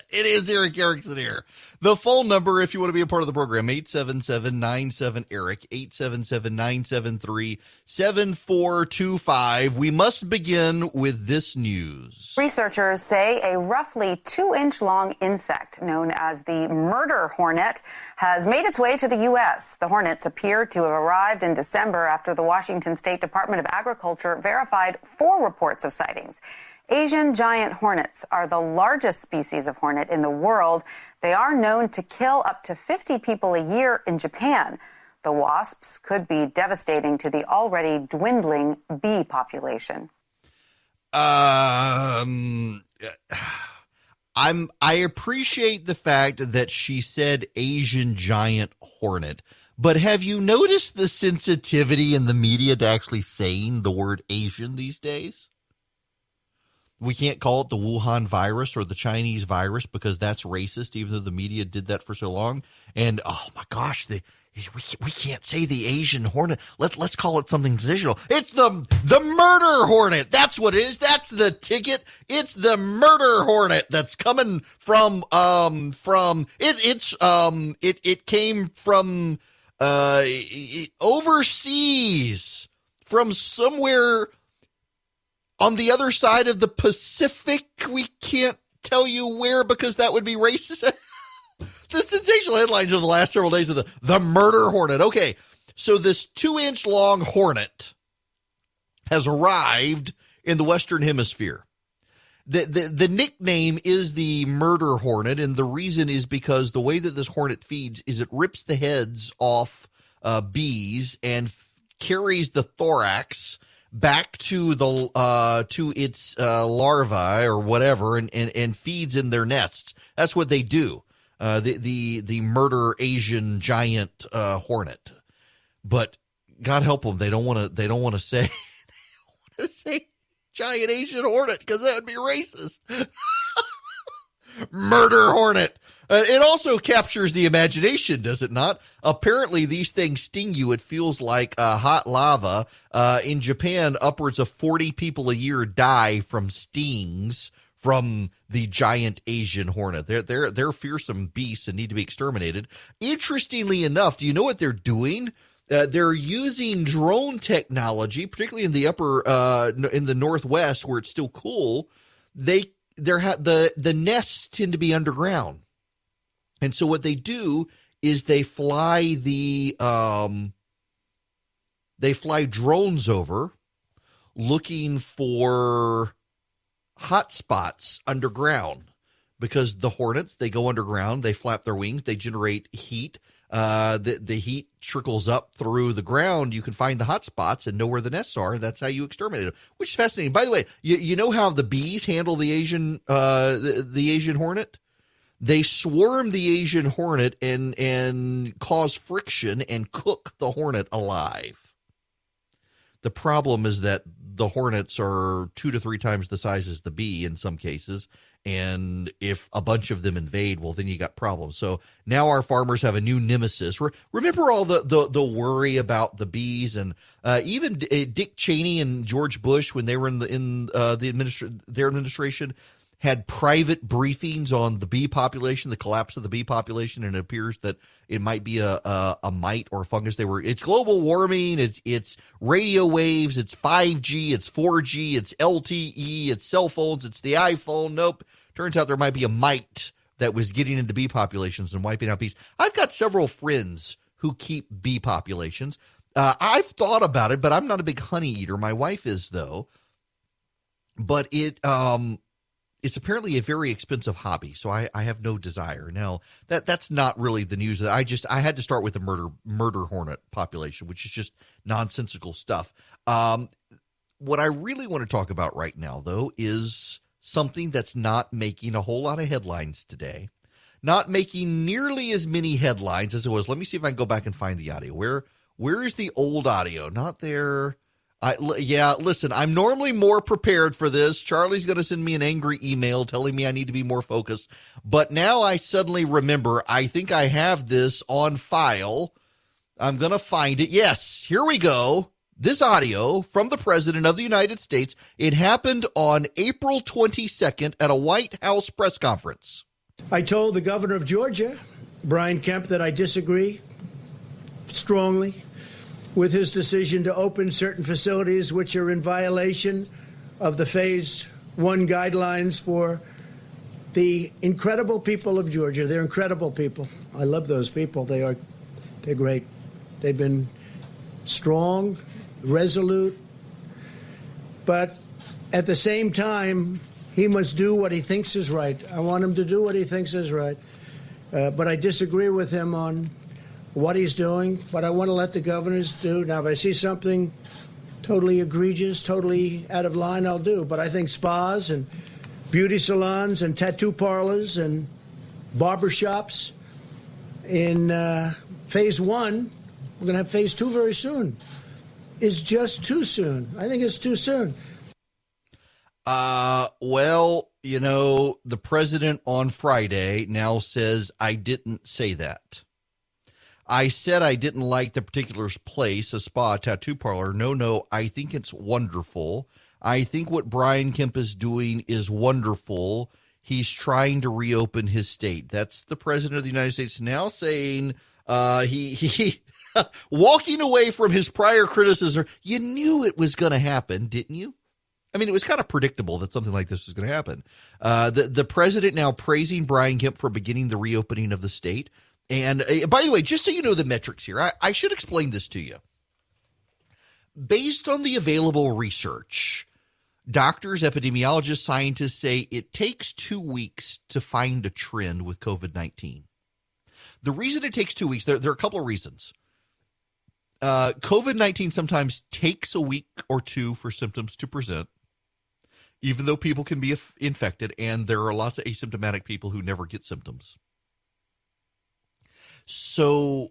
It is Eric Erickson here. The phone number, if you want to be a part of the program, 877-97-ERIC, 877-973-7425. We must begin with this news. Researchers say a roughly 2-inch-long insect known as the murder hornet has made its way to the U.S. The hornets appear to have arrived in December after the Washington State Department of Agriculture verified 4 reports of sightings. Asian giant hornets are the largest species of hornet in the world. They are known to kill up to 50 people a year in Japan. The wasps could be devastating to the already dwindling bee population. I appreciate the fact that she said Asian giant hornet, but have you noticed the sensitivity in the media to actually saying the word Asian these days? We can't call it the Wuhan virus or the Chinese virus because that's racist, even though the media did that for so long. And, oh, my gosh, we can't say the Asian hornet. Let's call it something traditional. It's the murder hornet. That's what it is. That's the ticket. It's the murder hornet that's coming from it came from overseas, from somewhere on the other side of the Pacific. We can't tell you where because that would be racist. The sensational headlines of the last several days of the murder hornet. Okay, so this 2-inch long hornet has arrived in the Western Hemisphere. The nickname is the murder hornet, and the reason is because the way that this hornet feeds is it rips the heads off bees and carries the thorax back to the to its larvae or whatever, and feeds in their nests. That's what they do. The murder Asian giant hornet. But God help them, they don't want to say giant Asian hornet because that would be racist. Murder hornet. It also captures the imagination, does it not? Apparently, these things sting you. It feels like hot lava. In Japan, upwards of 40 people a year die from stings from the giant Asian hornet. They're fearsome beasts and need to be exterminated. Interestingly enough, do you know what they're doing? They're using drone technology, particularly in the in the Northwest where it's still cool. The nests tend to be underground. And so what they do is they fly the They fly drones over looking for hot spots underground because the hornets, they go underground, they flap their wings, they generate heat. The heat trickles up through the ground. You can find the hot spots and know where the nests are. That's how you exterminate them, which is fascinating. By the way, you know how the bees handle the Asian hornet? They swarm the Asian hornet and cause friction and cook the hornet alive. The problem is that the hornets are 2 to 3 times the size as the bee in some cases. And if a bunch of them invade, well, then you got problems. So now our farmers have a new nemesis. Remember all the worry about the bees, and even Dick Cheney and George Bush, when they were their administration, had private briefings on the bee population, the collapse of the bee population, and it appears that it might be a mite or a fungus. It's global warming, it's radio waves, it's 5G, it's 4G, it's LTE, it's cell phones, it's the iPhone. Nope. Turns out there might be a mite that was getting into bee populations and wiping out bees. I've got several friends who keep bee populations. I've thought about it, but I'm not a big honey eater. My wife is, though. But it's apparently a very expensive hobby, so I have no desire. Now, that's not really the news. I had to start with the murder hornet population, which is just nonsensical stuff. What I really want to talk about right now, though, is something that's not making a whole lot of headlines today, not making nearly as many headlines as it was. Let me see if I can go back and find the audio. Where is the old audio? Not there. Listen, I'm normally more prepared for this. Charlie's going to send me an angry email telling me I need to be more focused. But now I suddenly remember, I think I have this on file. I'm going to find it. Yes, here we go. This audio from the President of the United States. It happened on April 22nd at a White House press conference. I told the governor of Georgia, Brian Kemp, that I disagree strongly with his decision to open certain facilities which are in violation of the Phase 1 guidelines for the incredible people of Georgia. They're incredible people. I love those people. They're great. They've been strong, resolute, but at the same time, he must do what he thinks is right. I want him to do what he thinks is right. But I disagree with him on what he's doing, but I want to let the governors do. Now, if I see something totally egregious, totally out of line, I'll do. But I think spas and beauty salons and tattoo parlors and barbershops in Phase 1, we're going to have Phase 2 very soon, is just too soon. I think it's too soon. Well, you know, the president on Friday now says, I didn't say that. I said I didn't like the particular place, a spa, a tattoo parlor. No, I think it's wonderful. I think what Brian Kemp is doing is wonderful. He's trying to reopen his state. That's the president of the United States now saying he walking away from his prior criticism. You knew it was going to happen, didn't you? I mean, it was kind of predictable that something like this was going to happen. The president now praising Brian Kemp for beginning the reopening of the state. And by the way, just so you know the metrics here, I should explain this to you. Based on the available research, doctors, epidemiologists, scientists say it takes 2 weeks to find a trend with COVID-19. The reason it takes 2 weeks, there are a couple of reasons. COVID-19 sometimes takes a week or two for symptoms to present, even though people can be infected, and there are lots of asymptomatic people who never get symptoms. So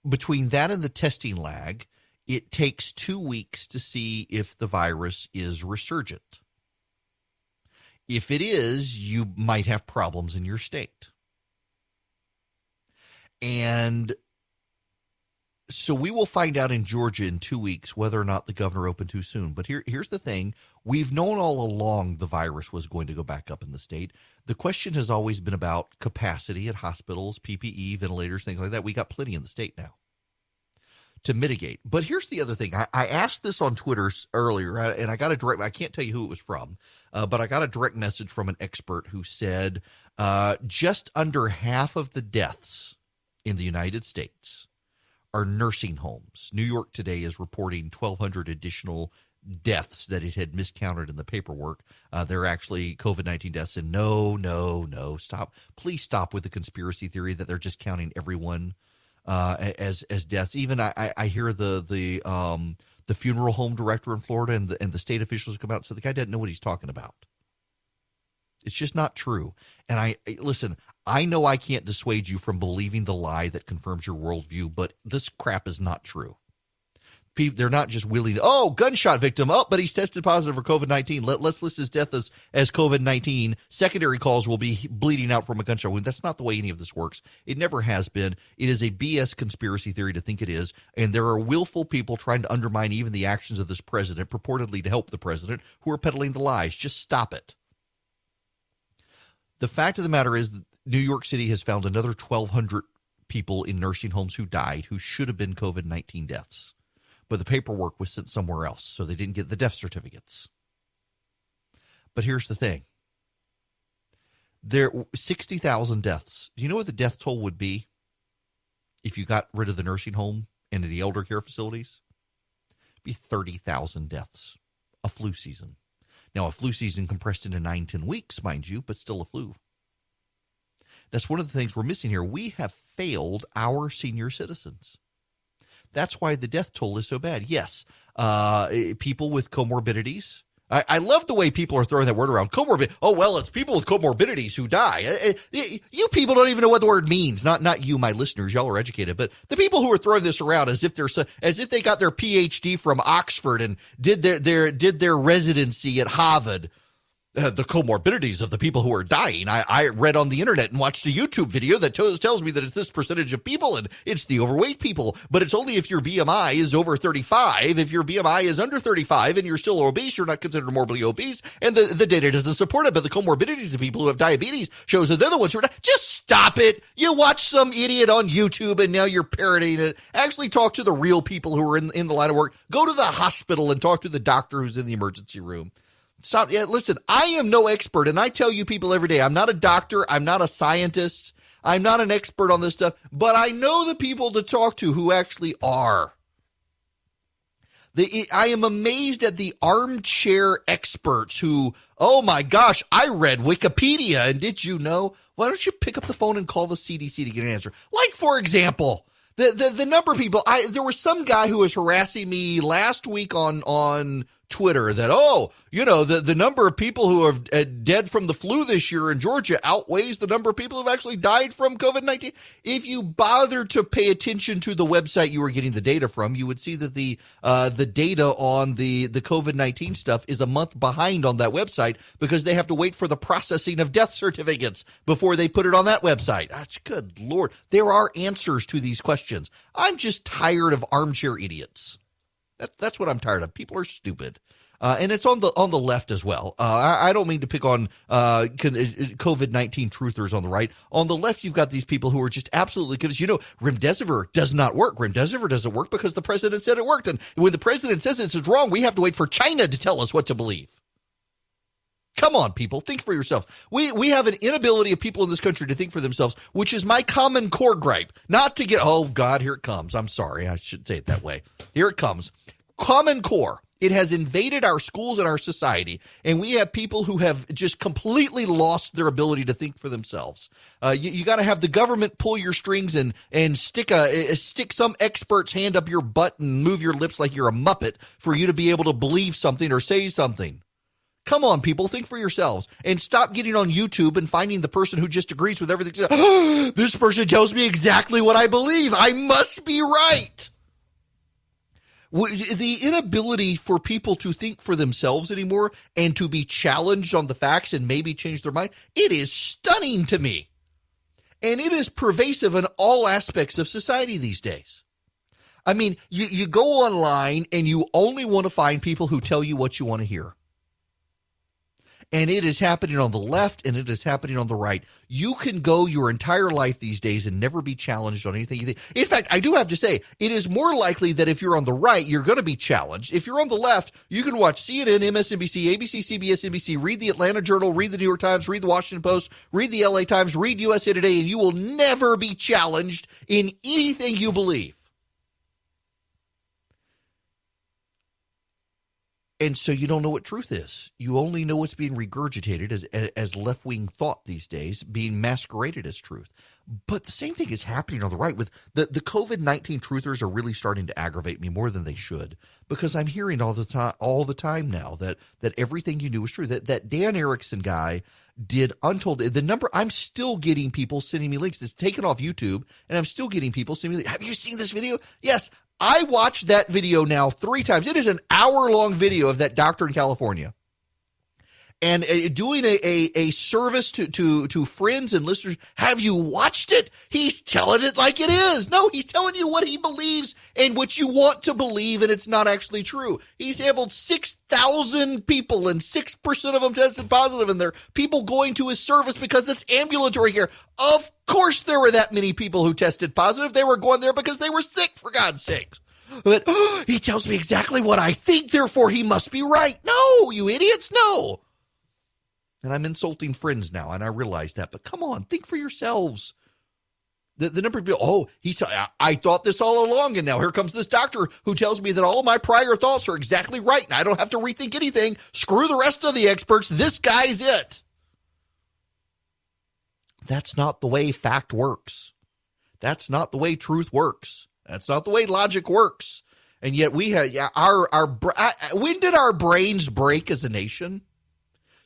between that and the testing lag, it takes 2 weeks to see if the virus is resurgent. If it is, you might have problems in your state. And so we will find out in Georgia in 2 weeks whether or not the governor opened too soon. But here's the thing. We've known all along the virus was going to go back up in the state. The question has always been about capacity at hospitals, PPE, ventilators, things like that. We got plenty in the state now to mitigate. But here's the other thing. I asked this on Twitter earlier, and I got a direct, I can't tell you who it was from, but I got a direct message from an expert who said just under half of the deaths in the United States are nursing homes. New York today is reporting 1,200 additional deaths that it had miscounted in the paperwork. They're actually COVID-19 deaths. And no, stop. Please stop with the conspiracy theory that they're just counting everyone as deaths. Even I hear the funeral home director in Florida and the state officials come out and say the guy doesn't know what he's talking about. It's just not true. And listen, I know I can't dissuade you from believing the lie that confirms your worldview, but this crap is not true. They're not just willing, gunshot victim, but he's tested positive for COVID-19. Let's list his death as COVID-19. Secondary calls will be bleeding out from a gunshot wound. That's not the way any of this works. It never has been. It is a BS conspiracy theory to think it is, and there are willful people trying to undermine even the actions of this president, purportedly to help the president, who are peddling the lies. Just stop it. The fact of the matter is that New York City has found another 1,200 people in nursing homes who died who should have been COVID-19 deaths. But the paperwork was sent somewhere else, so they didn't get the death certificates. But here's the thing. There 60,000 deaths. Do you know what the death toll would be if you got rid of the nursing home and the elder care facilities? It'd be 30,000 deaths. A flu season. Now, a flu season compressed into 9-10 weeks, mind you, but still a flu. That's one of the things we're missing here. We have failed our senior citizens. That's why the death toll is so bad. Yes, people with comorbidities. I love the way people are throwing that word around. Comorbid. Oh, well, it's people with comorbidities who die. You people don't even know what the word means. Not you, my listeners. Y'all are educated. But the people who are throwing this around as if they got their PhD from Oxford and did their residency at Harvard. The comorbidities of the people who are dying. I read on the internet and watched a YouTube video that tells me that it's this percentage of people and it's the overweight people, but it's only if your BMI is over 35. If your BMI is under 35 and you're still obese, you're not considered morbidly obese, and the data doesn't support it. But the comorbidities of people who have diabetes shows that they're the ones who are dying. Just stop it. You watch some idiot on YouTube and now you're parodying it. Actually talk to the real people who are in the line of work. Go to the hospital and talk to the doctor who's in the emergency room. Stop. Yeah, listen, I am no expert, and I tell you people every day, I'm not a doctor, I'm not a scientist, I'm not an expert on this stuff, but I know the people to talk to who actually are. I am amazed at the armchair experts who, oh my gosh, I read Wikipedia, and did you know? Why don't you pick up the phone and call the CDC to get an answer? Like, for example, the number of people, there was some guy who was harassing me last week on Twitter that, the number of people who are dead from the flu this year in Georgia outweighs the number of people who've actually died from COVID-19. If you bother to pay attention to the website you were getting the data from, you would see that the data on the COVID-19 stuff is a month behind on that website because they have to wait for the processing of death certificates before they put it on that website. Good Lord. There are answers to these questions. I'm just tired of armchair idiots. That's what I'm tired of. People are stupid. And it's on the left as well. I don't mean to pick on COVID-19 truthers on the right. On the left, you've got these people who are just absolutely good. Remdesivir does not work. Remdesivir doesn't work because the president said it worked. And when the president says it's wrong, we have to wait for China to tell us what to believe. Come on, people. Think for yourself. We have an inability of people in this country to think for themselves, which is my common core gripe. Not to get, oh, God, here it comes. I'm sorry. I should say it that way. Here it comes. Common core. It has invaded our schools and our society, and we have people who have just completely lost their ability to think for themselves. You got to have the government pull your strings and stick some expert's hand up your butt and move your lips like you're a Muppet for you to be able to believe something or say something. Come on, people, think for yourselves and stop getting on YouTube and finding the person who just agrees with everything. This person tells me exactly what I believe. I must be right. The inability for people to think for themselves anymore and to be challenged on the facts and maybe change their mind, it is stunning to me. And it is pervasive in all aspects of society these days. I mean, you go online and you only want to find people who tell you what you want to hear. And it is happening on the left and it is happening on the right. You can go your entire life these days and never be challenged on anything you think. In fact, I do have to say, it is more likely that if you're on the right, you're going to be challenged. If you're on the left, you can watch CNN, MSNBC, ABC, CBS, NBC, read the Atlanta Journal, read the New York Times, read the Washington Post, read the LA Times, read USA Today, and you will never be challenged in anything you believe. And so you don't know what truth is. You only know what's being regurgitated as left-wing thought these days, being masqueraded as truth. But the same thing is happening on the right. With the COVID-19 truthers are really starting to aggravate me more than they should, because I'm hearing all the time now that everything you knew was true. That Dan Erickson guy did untold. The number, I'm still getting people sending me links. It's taken off YouTube, and I'm still getting people sending me, have you seen this video? Yes. I watched that video now 3 times. It is an hour-long video of that doctor in California. And doing a service to friends and listeners. Have you watched it? He's telling it like it is. No, he's telling you what he believes and what you want to believe, and it's not actually true. He sampled 6,000 people, and 6% of them tested positive, and they're people going to his service because it's ambulatory care. Of course there were that many people who tested positive. They were going there because they were sick, for God's sakes. But he tells me exactly what I think, therefore he must be right. No, you idiots, no. And I'm insulting friends now, and I realize that. But come on, think for yourselves. The number of people, I thought this all along, and now here comes this doctor who tells me that all of my prior thoughts are exactly right, and I don't have to rethink anything. Screw the rest of the experts. This guy's it. That's not the way fact works. That's not the way truth works. That's not the way logic works. And yet we have when did our brains break as a nation?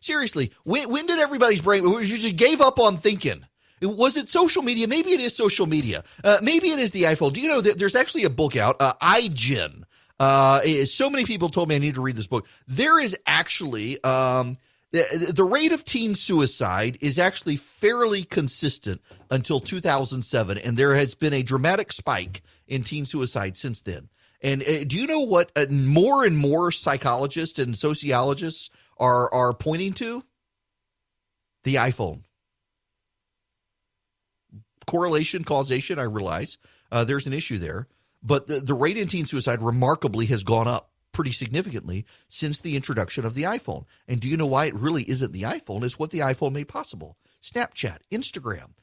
Seriously, when did everybody's brain, you just gave up on thinking? Was it social media? Maybe it is social media. Maybe it is the iPhone. Do you know that there's actually a book out, iGen. So many people told me I need to read this book. There is actually, the rate of teen suicide is actually fairly consistent until 2007. And there has been a dramatic spike in teen suicide since then. And do you know what more and more psychologists and sociologists are pointing to? The iPhone. Correlation, causation, I realize there's an issue there. But the rate in teen suicide remarkably has gone up pretty significantly since the introduction of the iPhone. And do you know why it really isn't the iPhone? It's what the iPhone made possible. Snapchat, Instagram,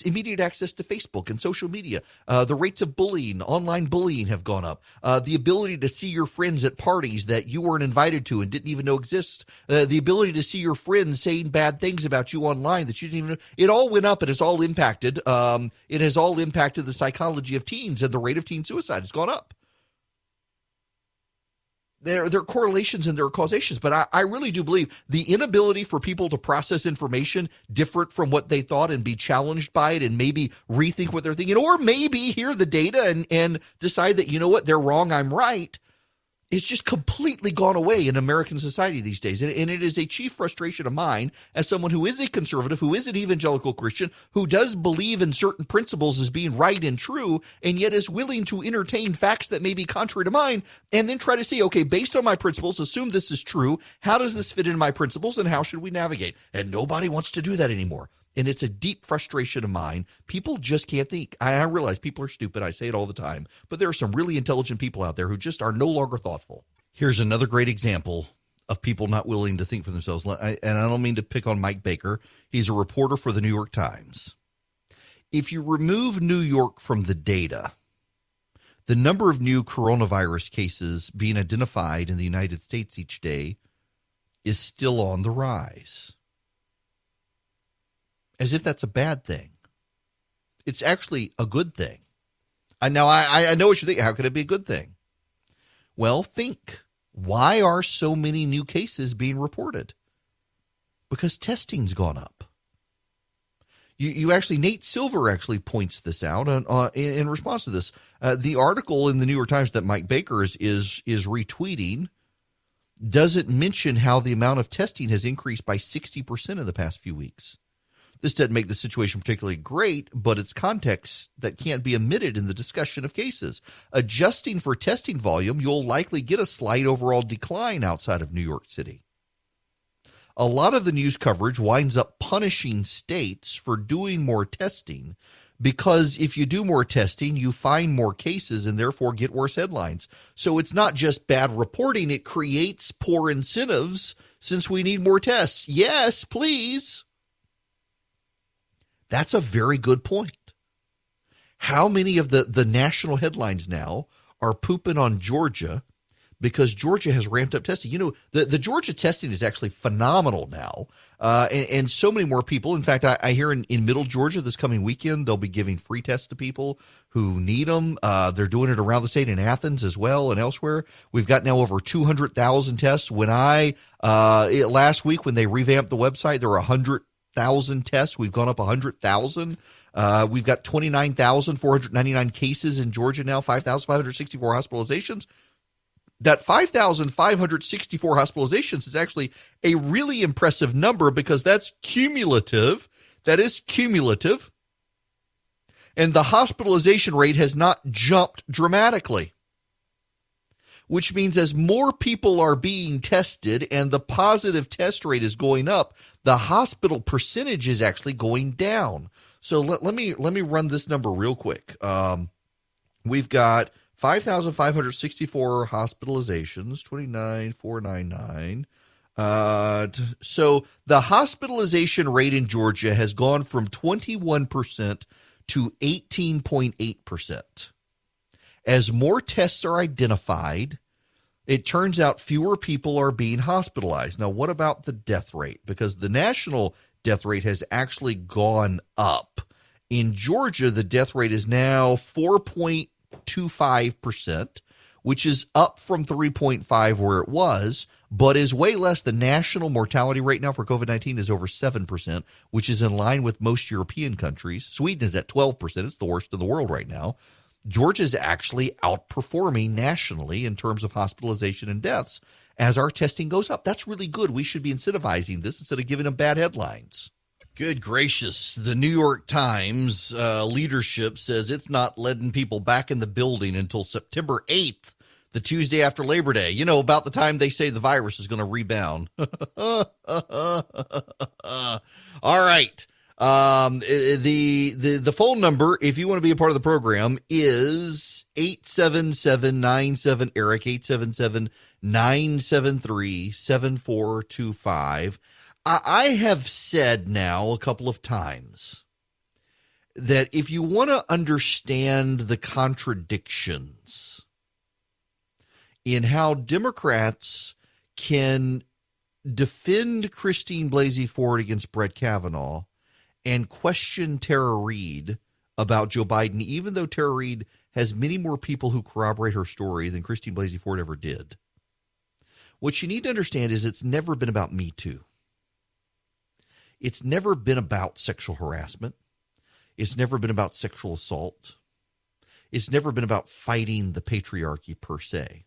immediate access to Facebook and social media. The rates of bullying, online bullying, have gone up. The ability to see your friends at parties that you weren't invited to and didn't even know exist. The ability to see your friends saying bad things about you online that you didn't even know. It all went up, and it's all impacted. It has all impacted the psychology of teens, and the rate of teen suicide has gone up. There are correlations and there are causations, but I really do believe the inability for people to process information different from what they thought and be challenged by it and maybe rethink what they're thinking, or maybe hear the data and decide that, you know what, they're wrong, I'm right, it's just completely gone away in American society these days. And it is a chief frustration of mine as someone who is a conservative, who is an evangelical Christian, who does believe in certain principles as being right and true, and yet is willing to entertain facts that may be contrary to mine, and then try to see, okay, based on my principles, assume this is true. How does this fit into my principles, and how should we navigate? And nobody wants to do that anymore. And it's a deep frustration of mine. People just can't think. I realize people are stupid. I say it all the time. But there are some really intelligent people out there who just are no longer thoughtful. Here's another great example of people not willing to think for themselves. And I don't mean to pick on Mike Baker. He's a reporter for the New York Times. If you remove New York from the data, the number of new coronavirus cases being identified in the United States each day is still on the rise. As if that's a bad thing. It's actually a good thing. Now, I know what you think. How could it be a good thing? Well, think. Why are so many new cases being reported? Because testing's gone up. You actually, Nate Silver actually points this out in response to this. The article in the New York Times that Mike Baker is retweeting doesn't mention how the amount of testing has increased by 60% in the past few weeks. This doesn't make the situation particularly great, but it's context that can't be omitted in the discussion of cases. Adjusting for testing volume, you'll likely get a slight overall decline outside of New York City. A lot of the news coverage winds up punishing states for doing more testing, because if you do more testing, you find more cases and therefore get worse headlines. So it's not just bad reporting, it creates poor incentives since we need more tests. Yes, please. That's a very good point. How many of the national headlines now are pooping on Georgia because Georgia has ramped up testing. You know, the Georgia testing is actually phenomenal now, and so many more people. In fact, I hear in Middle Georgia this coming weekend, they'll be giving free tests to people who need them. They're doing it around the state in Athens as well and elsewhere. We've got now over 200,000 tests. When last week when they revamped the website, there were 100,000 tests. We've gone up 100,000. We've got 29,499 cases in Georgia now, 5,564 hospitalizations. That 5,564 hospitalizations is actually a really impressive number because that's cumulative. That is cumulative. And the hospitalization rate has not jumped dramatically, which means as more people are being tested and the positive test rate is going up, the hospital percentage is actually going down. So let me run this number real quick. We've got 5,564 hospitalizations, 29,499. So the hospitalization rate in Georgia has gone from 21% to 18.8%. As more tests are identified, it turns out fewer people are being hospitalized. Now, what about the death rate? Because the national death rate has actually gone up. In Georgia, the death rate is now 4.25%, which is up from 3.5 where it was, but is way less. The national mortality rate now for COVID-19 is over 7%, which is in line with most European countries. Sweden is at 12%. It's the worst in the world right now. Georgia is actually outperforming nationally in terms of hospitalization and deaths as our testing goes up. That's really good. We should be incentivizing this instead of giving them bad headlines. Good gracious. The New York Times leadership says it's not letting people back in the building until September 8th, the Tuesday after Labor Day. You know, about the time they say the virus is going to rebound. All right. The phone number, if you want to be a part of the program, is 877-97-ERIC, 877-973-7425. I have said now a couple of times that if you want to understand the contradictions in how Democrats can defend Christine Blasey Ford against Brett Kavanaugh and question Tara Reade about Joe Biden, even though Tara Reade has many more people who corroborate her story than Christine Blasey Ford ever did. What you need to understand is it's never been about Me Too. It's never been about sexual harassment. It's never been about sexual assault. It's never been about fighting the patriarchy per se.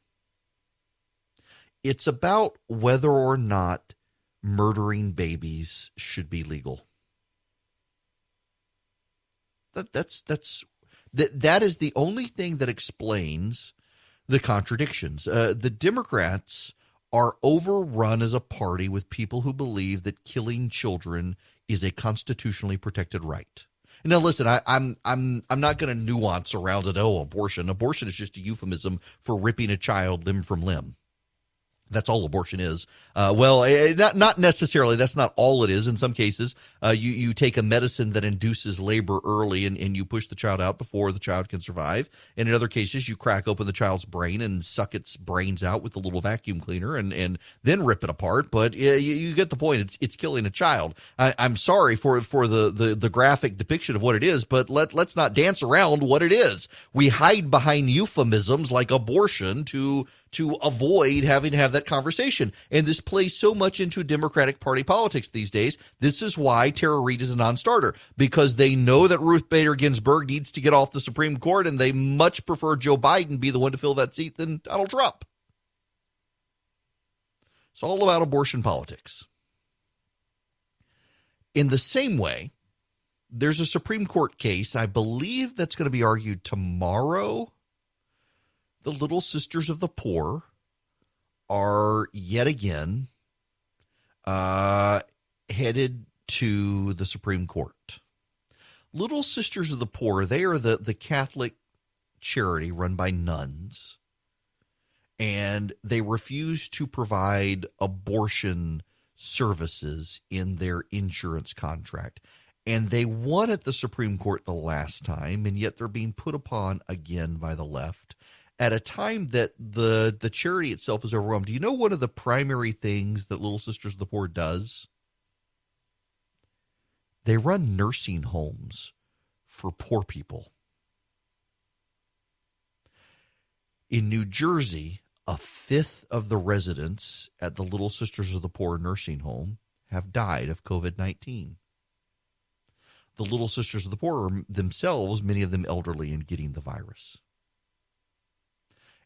It's about whether or not murdering babies should be legal. That is the only thing that explains the contradictions. The Democrats are overrun as a party with people who believe that killing children is a constitutionally protected right. Now, listen, I'm not going to nuance around it. Oh, abortion. Abortion is just a euphemism for ripping a child limb from limb. That's all abortion is. Not necessarily. That's not all it is. In some cases, you take a medicine that induces labor early and you push the child out before the child can survive. And in other cases, you crack open the child's brain and suck its brains out with a little vacuum cleaner and then rip it apart. But you get the point. It's killing a child. I'm sorry for the graphic depiction of what it is, but let's not dance around what it is. We hide behind euphemisms like abortion to avoid having to have that conversation. And this plays so much into Democratic Party politics these days. This is why Tara Reade is a non-starter, because they know that Ruth Bader Ginsburg needs to get off the Supreme Court, and they much prefer Joe Biden be the one to fill that seat than Donald Trump. It's all about abortion politics. In the same way, there's a Supreme Court case, I believe that's going to be argued tomorrow. The Little Sisters of the Poor are yet again headed to the Supreme Court. Little Sisters of the Poor, they are the Catholic charity run by nuns, and they refuse to provide abortion services in their insurance contract. And they won at the Supreme Court the last time, and yet they're being put upon again by the left. at a time that the charity itself is overwhelmed. Do you know one of the primary things that Little Sisters of the Poor does? They run nursing homes for poor people. In New Jersey, a fifth of the residents at the Little Sisters of the Poor nursing home have died of COVID-19. The Little Sisters of the Poor are themselves, many of them elderly, and getting the virus.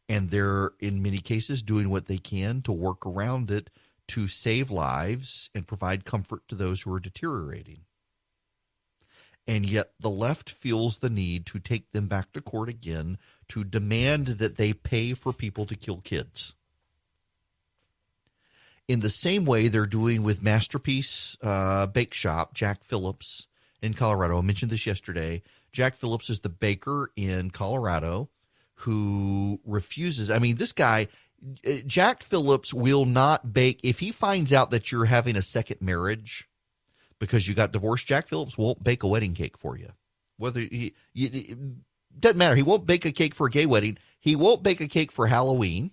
And they're, in many cases, doing what they can to work around it to save lives and provide comfort to those who are deteriorating. And yet the left feels the need to take them back to court again to demand that they pay for people to kill kids. In the same way they're doing with Masterpiece Bake Shop, Jack Phillips in Colorado. I mentioned this yesterday. Jack Phillips is the baker in Colorado who refuses. I mean, this guy, Jack Phillips, will not bake. If he finds out that you're having a second marriage because you got divorced, Jack Phillips won't bake a wedding cake for you. It doesn't matter. He won't bake a cake for a gay wedding. He won't bake a cake for Halloween.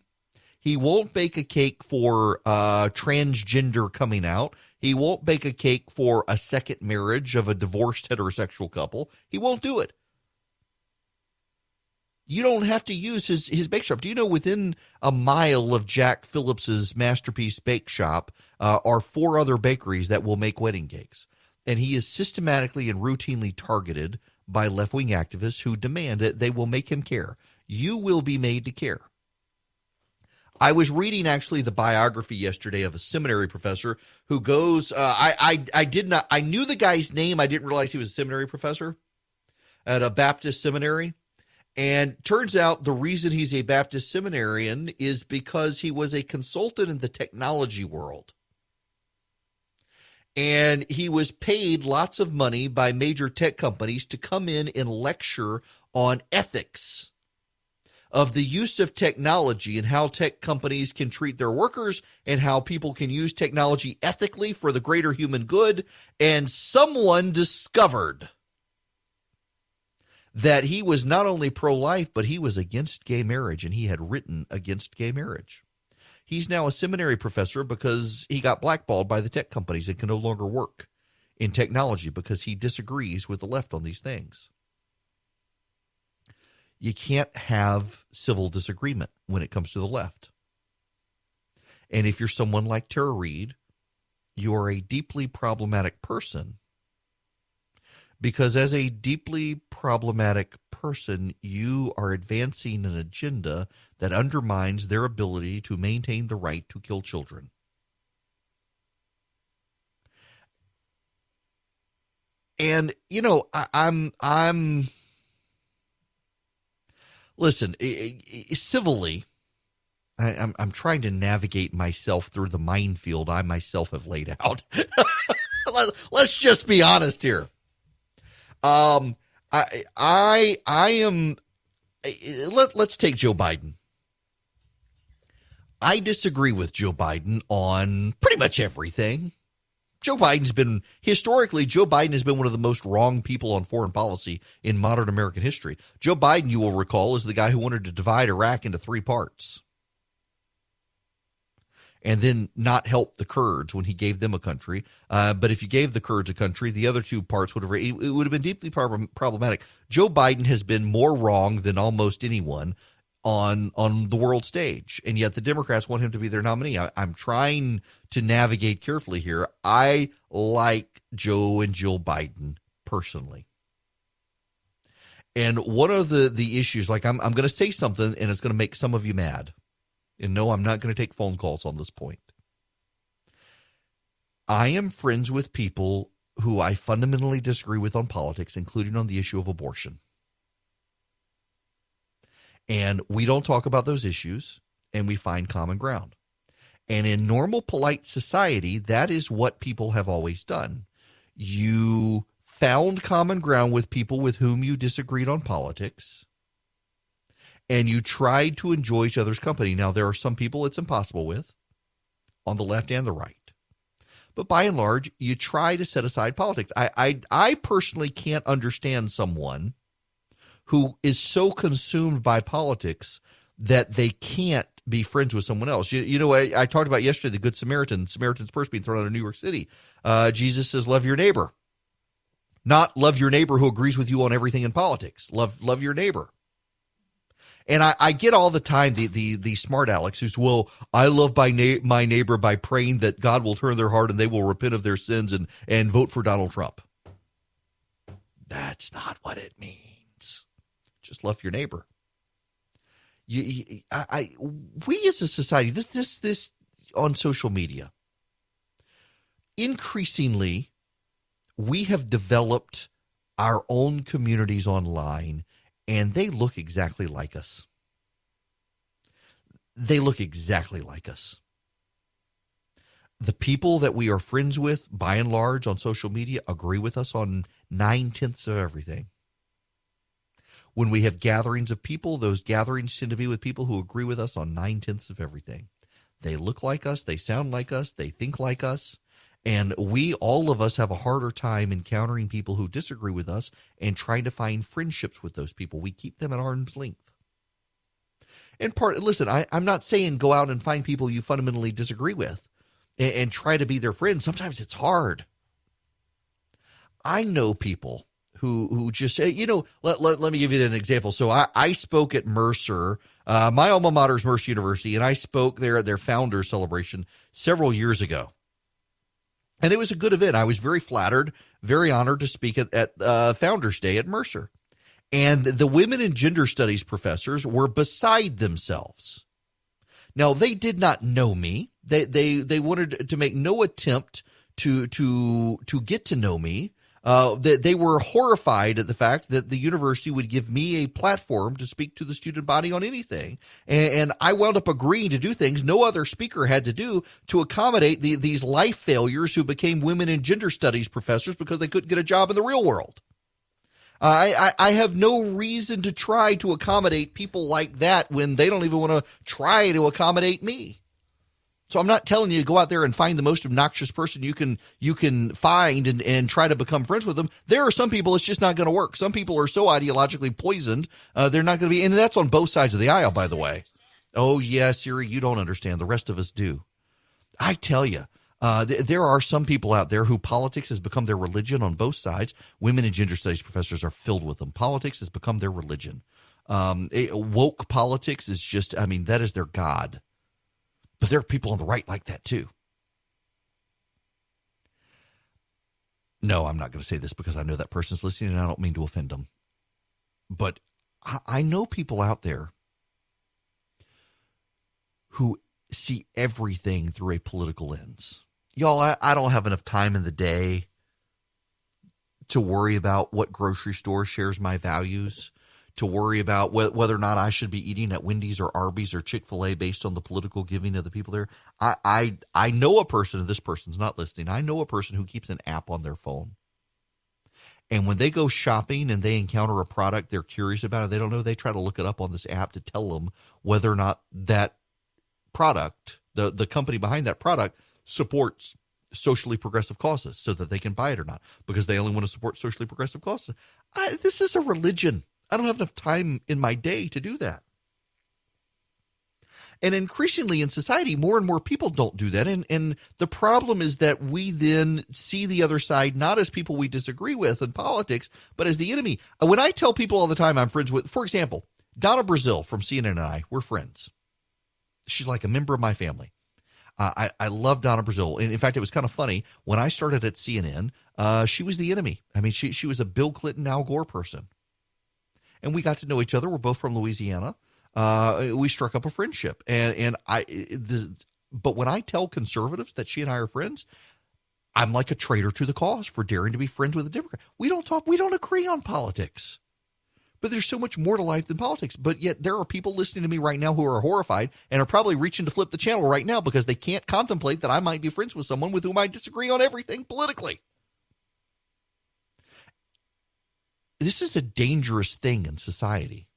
He won't bake a cake for transgender coming out. He won't bake a cake for a second marriage of a divorced heterosexual couple. He won't do it. You don't have to use his bake shop. Do you know within a mile of Jack Phillips's Masterpiece Bake Shop are 4 other bakeries that will make wedding cakes? And he is systematically and routinely targeted by left-wing activists who demand that they will make him care. You will be made to care. I was reading actually the biography yesterday of a seminary professor who goes, I knew the guy's name. I didn't realize he was a seminary professor at a Baptist seminary. And turns out the reason he's a Baptist seminarian is because he was a consultant in the technology world. And he was paid lots of money by major tech companies to come in and lecture on ethics of the use of technology and how tech companies can treat their workers and how people can use technology ethically for the greater human good. And someone discovered that he was not only pro-life, but he was against gay marriage, and he had written against gay marriage. He's now a seminary professor because he got blackballed by the tech companies and can no longer work in technology because he disagrees with the left on these things. You can't have civil disagreement when it comes to the left. And if you're someone like Tara Reade, you are a deeply problematic person. Because as a deeply problematic person, you are advancing an agenda that undermines their ability to maintain the right to kill children. And, you know, I'm listen, civilly, I'm trying to navigate myself through the minefield I myself have laid out. Let's just be honest here. I am. Let's take Joe Biden. I disagree with Joe Biden on pretty much everything. Joe Biden has been one of the most wrong people on foreign policy in modern American history. Joe Biden, you will recall, is the guy who wanted to divide Iraq into 3 parts and then not help the Kurds when he gave them a country. But if you gave the Kurds a country, the other 2 parts would have been deeply problematic. Joe Biden has been more wrong than almost anyone on the world stage, and yet the Democrats want him to be their nominee. I'm trying to navigate carefully here. I like Joe and Jill Biden personally. And one of the issues, like I'm going to say something and it's going to make some of you mad. And no, I'm not going to take phone calls on this point. I am friends with people who I fundamentally disagree with on politics, including on the issue of abortion. And we don't talk about those issues, and we find common ground. And in normal, polite society, that is what people have always done. You found common ground with people with whom you disagreed on politics, and you tried to enjoy each other's company. Now, there are some people it's impossible with, on the left and the right. But by and large, you try to set aside politics. I personally can't understand someone who is so consumed by politics that they can't be friends with someone else. You know, I talked about yesterday the Good Samaritan's Purse being thrown out of New York City. Jesus says, love your neighbor. Not love your neighbor who agrees with you on everything in politics. Love your neighbor. And I get all the time the smart Alex who's, well, I love my neighbor by praying that God will turn their heart and they will repent of their sins and vote for Donald Trump. That's not what it means. Just love your neighbor. We as a society, this on social media, increasingly, we have developed our own communities online, and they look exactly like us. They look exactly like us. The people that we are friends with, by and large, on social media, agree with us on 9/10 of everything. When we have gatherings of people, those gatherings tend to be with people who agree with us on 9/10 of everything. They look like us, they sound like us, they think like us, and all of us have a harder time encountering people who disagree with us and trying to find friendships with those people. We keep them at arm's length. Listen, I'm not saying go out and find people you fundamentally disagree with and try to be their friend. Sometimes it's hard. I know people who just say, let me give you an example. So I spoke at Mercer. My alma mater is Mercer University, and I spoke there at their founders celebration several years ago. And it was a good event. I was very flattered, very honored to speak at Founders Day at Mercer. And the women and gender studies professors were beside themselves. Now, they did not know me. They wanted to make no attempt to get to know me. They were horrified at the fact that the university would give me a platform to speak to the student body on anything. And I wound up agreeing to do things no other speaker had to do to accommodate these life failures who became women and gender studies professors because they couldn't get a job in the real world. I have no reason to try to accommodate people like that when they don't even want to try to accommodate me. So I'm not telling you to go out there and find the most obnoxious person you can find and try to become friends with them. There are some people it's just not going to work. Some people are so ideologically poisoned, they're not going to be, and that's on both sides of the aisle, by the way. Oh, yeah, Siri, you don't understand. The rest of us do. I tell you, there are some people out there who politics has become their religion on both sides. Women and gender studies professors are filled with them. Politics has become their religion. Woke politics is just, that is their God. But there are people on the right like that too. No, I'm not going to say this because I know that person's listening and I don't mean to offend them. But I know people out there who see everything through a political lens. Y'all, I don't have enough time in the day to worry about what grocery store shares my values, to worry about whether or not I should be eating at Wendy's or Arby's or Chick-fil-A based on the political giving of the people there. I know a person, and this person's not listening, I know a person who keeps an app on their phone. And when they go shopping and they encounter a product they're curious about and they don't know, they try to look it up on this app to tell them whether or not that product, the company behind that product, supports socially progressive causes so that they can buy it or not, because they only want to support socially progressive causes. This is a religion. I don't have enough time in my day to do that. And increasingly in society, more and more people don't do that. And the problem is that we then see the other side not as people we disagree with in politics, but as the enemy. When I tell people all the time I'm friends with, for example, Donna Brazile from CNN and I, we're friends. She's like a member of my family. I love Donna Brazile. And in fact, it was kind of funny. When I started at CNN, she was the enemy. She was a Bill Clinton, Al Gore person. And we got to know each other. We're both from Louisiana. We struck up a friendship. But when I tell conservatives that she and I are friends, I'm like a traitor to the cause for daring to be friends with a Democrat. We don't talk. We don't agree on politics. But there's so much more to life than politics. But yet there are people listening to me right now who are horrified and are probably reaching to flip the channel right now because they can't contemplate that I might be friends with someone with whom I disagree on everything politically. This is a dangerous thing in society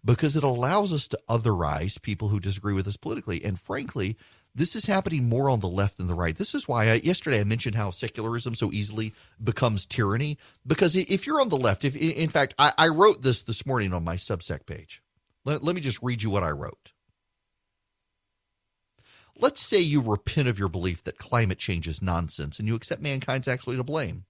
because it allows us to otherize people who disagree with us politically. And frankly, this is happening more on the left than the right. This is why yesterday I mentioned how secularism so easily becomes tyranny. Because if you're on the left, in fact, I wrote this morning on my Substack page. Let me just read you what I wrote. Let's say you repent of your belief that climate change is nonsense and you accept mankind's actually to blame.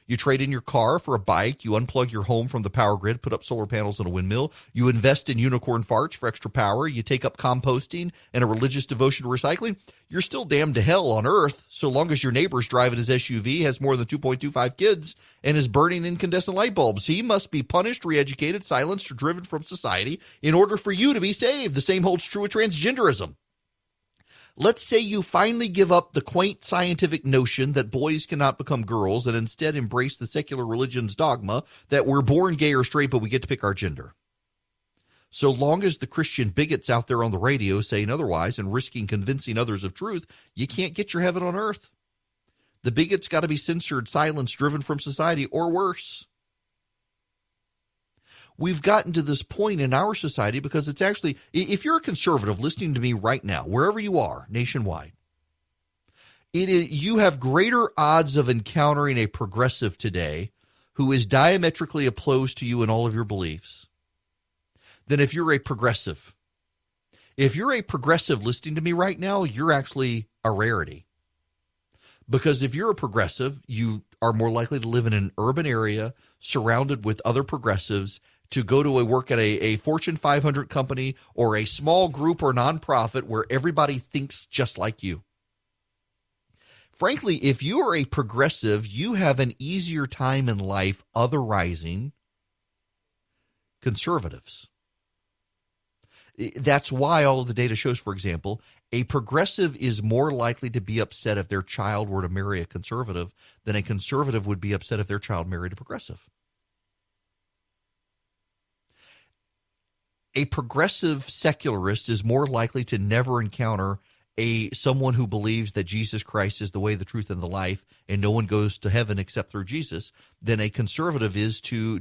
You trade in your car for a bike, you unplug your home from the power grid, put up solar panels and a windmill, you invest in unicorn farts for extra power, you take up composting and a religious devotion to recycling. You're still damned to hell on earth so long as your neighbor's driving his SUV, has more than 2.25 kids, and is burning incandescent light bulbs. He must be punished, re-educated, silenced, or driven from society in order for you to be saved. The same holds true of transgenderism. Let's say you finally give up the quaint scientific notion that boys cannot become girls and instead embrace the secular religion's dogma that we're born gay or straight, but we get to pick our gender. So long as the Christian bigots out there on the radio saying otherwise and risking convincing others of truth, you can't get your heaven on earth. The bigots got to be censored, silenced, driven from society, or worse. We've gotten to this point in our society because it's actually, if you're a conservative listening to me right now, wherever you are nationwide, you have greater odds of encountering a progressive today who is diametrically opposed to you in all of your beliefs than if you're a progressive. If you're a progressive listening to me right now, you're actually a rarity. Because if you're a progressive, you are more likely to live in an urban area surrounded with other progressives, to go to work at a Fortune 500 company or a small group or nonprofit where everybody thinks just like you. Frankly, if you are a progressive, you have an easier time in life otherizing conservatives. That's why all of the data shows, for example, a progressive is more likely to be upset if their child were to marry a conservative than a conservative would be upset if their child married a progressive. A progressive secularist is more likely to never encounter someone who believes that Jesus Christ is the way, the truth, and the life, and no one goes to heaven except through Jesus, than a conservative is to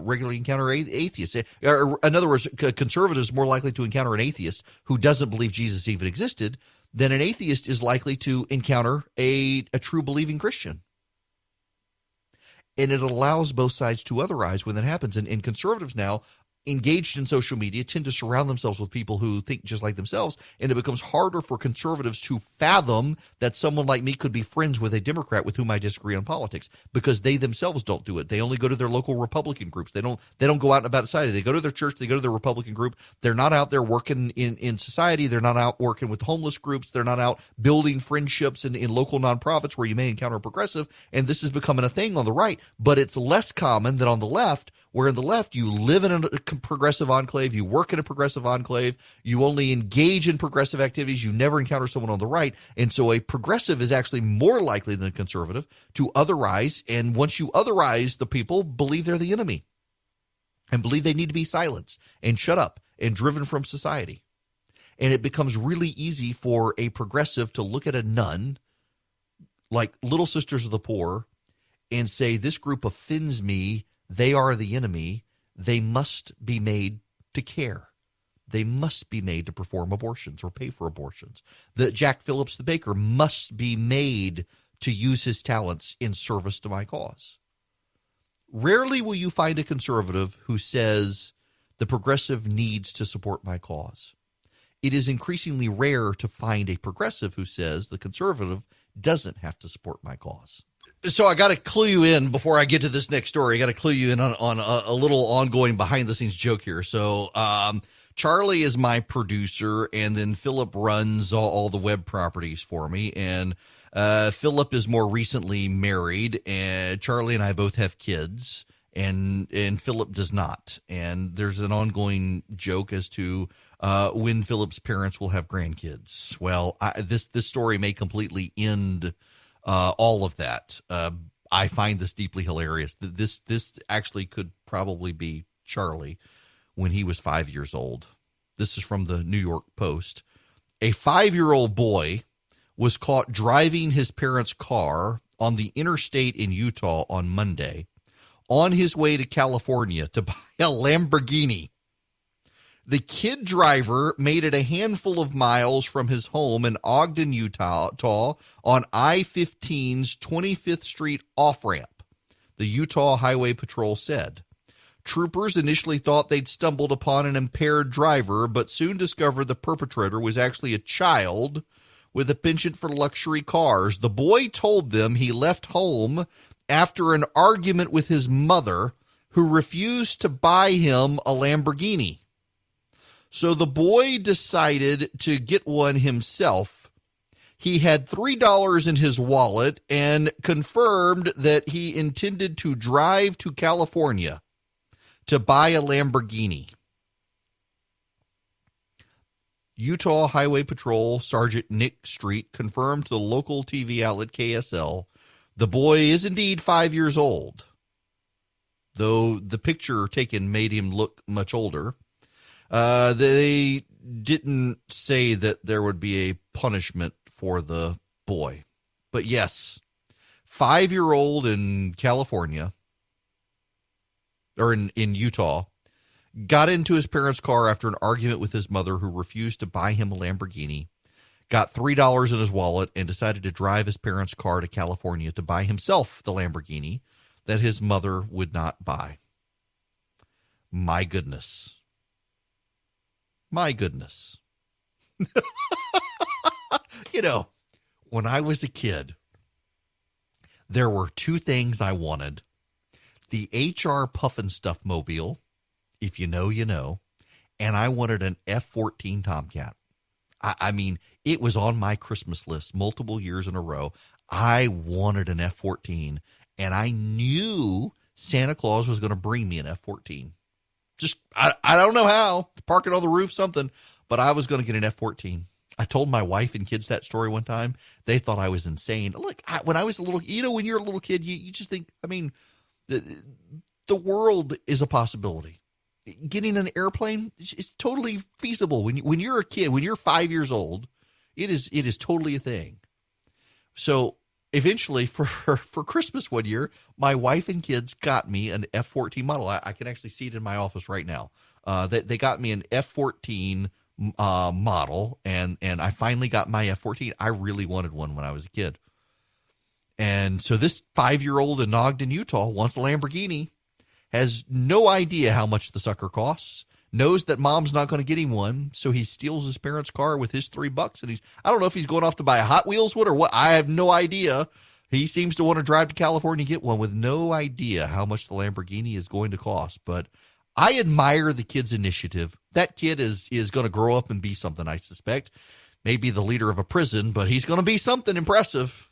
regularly encounter atheists. In other words, a conservative is more likely to encounter an atheist who doesn't believe Jesus even existed than an atheist is likely to encounter a true believing Christian. And it allows both sides to otherize when that happens. And conservatives now, engaged in social media, tend to surround themselves with people who think just like themselves, and it becomes harder for conservatives to fathom that someone like me could be friends with a Democrat with whom I disagree on politics, because they themselves don't do it. They only go to their local Republican groups. They don't go out and about society. They go to their church, they go to their Republican group. They're not out there working in society. They're not out working with homeless groups. They're not out building friendships in local nonprofits where you may encounter a progressive, and this is becoming a thing on the right, but it's less common than on the left, where in the left, you live in a progressive enclave, you work in a progressive enclave, you only engage in progressive activities, you never encounter someone on the right. And so a progressive is actually more likely than a conservative to otherize. And once you otherize, the people believe they're the enemy and believe they need to be silenced and shut up and driven from society. And it becomes really easy for a progressive to look at a nun like Little Sisters of the Poor and say, this group offends me. They are the enemy. They must be made to care. They must be made to perform abortions or pay for abortions. Jack Phillips the baker must be made to use his talents in service to my cause. Rarely will you find a conservative who says the progressive needs to support my cause. It is increasingly rare to find a progressive who says the conservative doesn't have to support my cause. So I got to clue you in before I get to this next story. I got to clue you in on a little ongoing behind-the-scenes joke here. So Charlie is my producer, and then Philip runs all the web properties for me. And Philip is more recently married, and Charlie and I both have kids, and Philip does not. And there's an ongoing joke as to when Philip's parents will have grandkids. Well, this story may completely end all of that. I find this deeply hilarious. This actually could probably be Charlie when he was 5 years old. This is from the New York Post. A 5-year-old boy was caught driving his parents' car on the interstate in Utah on Monday on his way to California to buy a Lamborghini. The kid driver made it a handful of miles from his home in Ogden, Utah, on I-15's 25th Street off-ramp, the Utah Highway Patrol said. Troopers initially thought they'd stumbled upon an impaired driver, but soon discovered the perpetrator was actually a child with a penchant for luxury cars. The boy told them he left home after an argument with his mother, who refused to buy him a Lamborghini. So the boy decided to get one himself. He had $3 in his wallet and confirmed that he intended to drive to California to buy a Lamborghini. Utah Highway Patrol Sergeant Nick Street confirmed to the local TV outlet KSL the boy is indeed 5 years old, though the picture taken made him look much older. They didn't say that there would be a punishment for the boy. But yes, 5-year-old in California, or in Utah, got into his parents' car after an argument with his mother, who refused to buy him a Lamborghini, got $3 in his wallet, and decided to drive his parents' car to California to buy himself the Lamborghini that his mother would not buy. My goodness. My goodness. You know, when I was a kid, there were two things I wanted. The HR Puffin Stuff Mobile, if you know, you know, and I wanted an F-14 Tomcat. I mean, it was on my Christmas list multiple years in a row. I wanted an F-14, and I knew Santa Claus was going to bring me an F-14. Just, I don't know how, park it on the roof, something, but I was going to get an F-14. I told my wife and kids that story one time. They thought I was insane. Look, when I was a little, when you're a little kid, you just think, I mean, the world is a possibility. Getting an airplane is totally feasible. When you're a kid, when you're 5 years old, it is totally a thing. So eventually, for Christmas one year, my wife and kids got me an F-14 model. I can actually see it in my office right now. They got me an F-14 model, and I finally got my F-14. I really wanted one when I was a kid. And so this 5-year-old in Ogden, Utah wants a Lamborghini, has no idea how much the sucker costs, knows that mom's not going to get him one, so he steals his parents' car with his $3, and I don't know if he's going off to buy a Hot Wheels one or what. I have no idea. He seems to want to drive to California and get one with no idea how much the Lamborghini is going to cost. But I admire the kid's initiative. That kid is going to grow up and be something, I suspect. Maybe the leader of a prison, but he's going to be something impressive.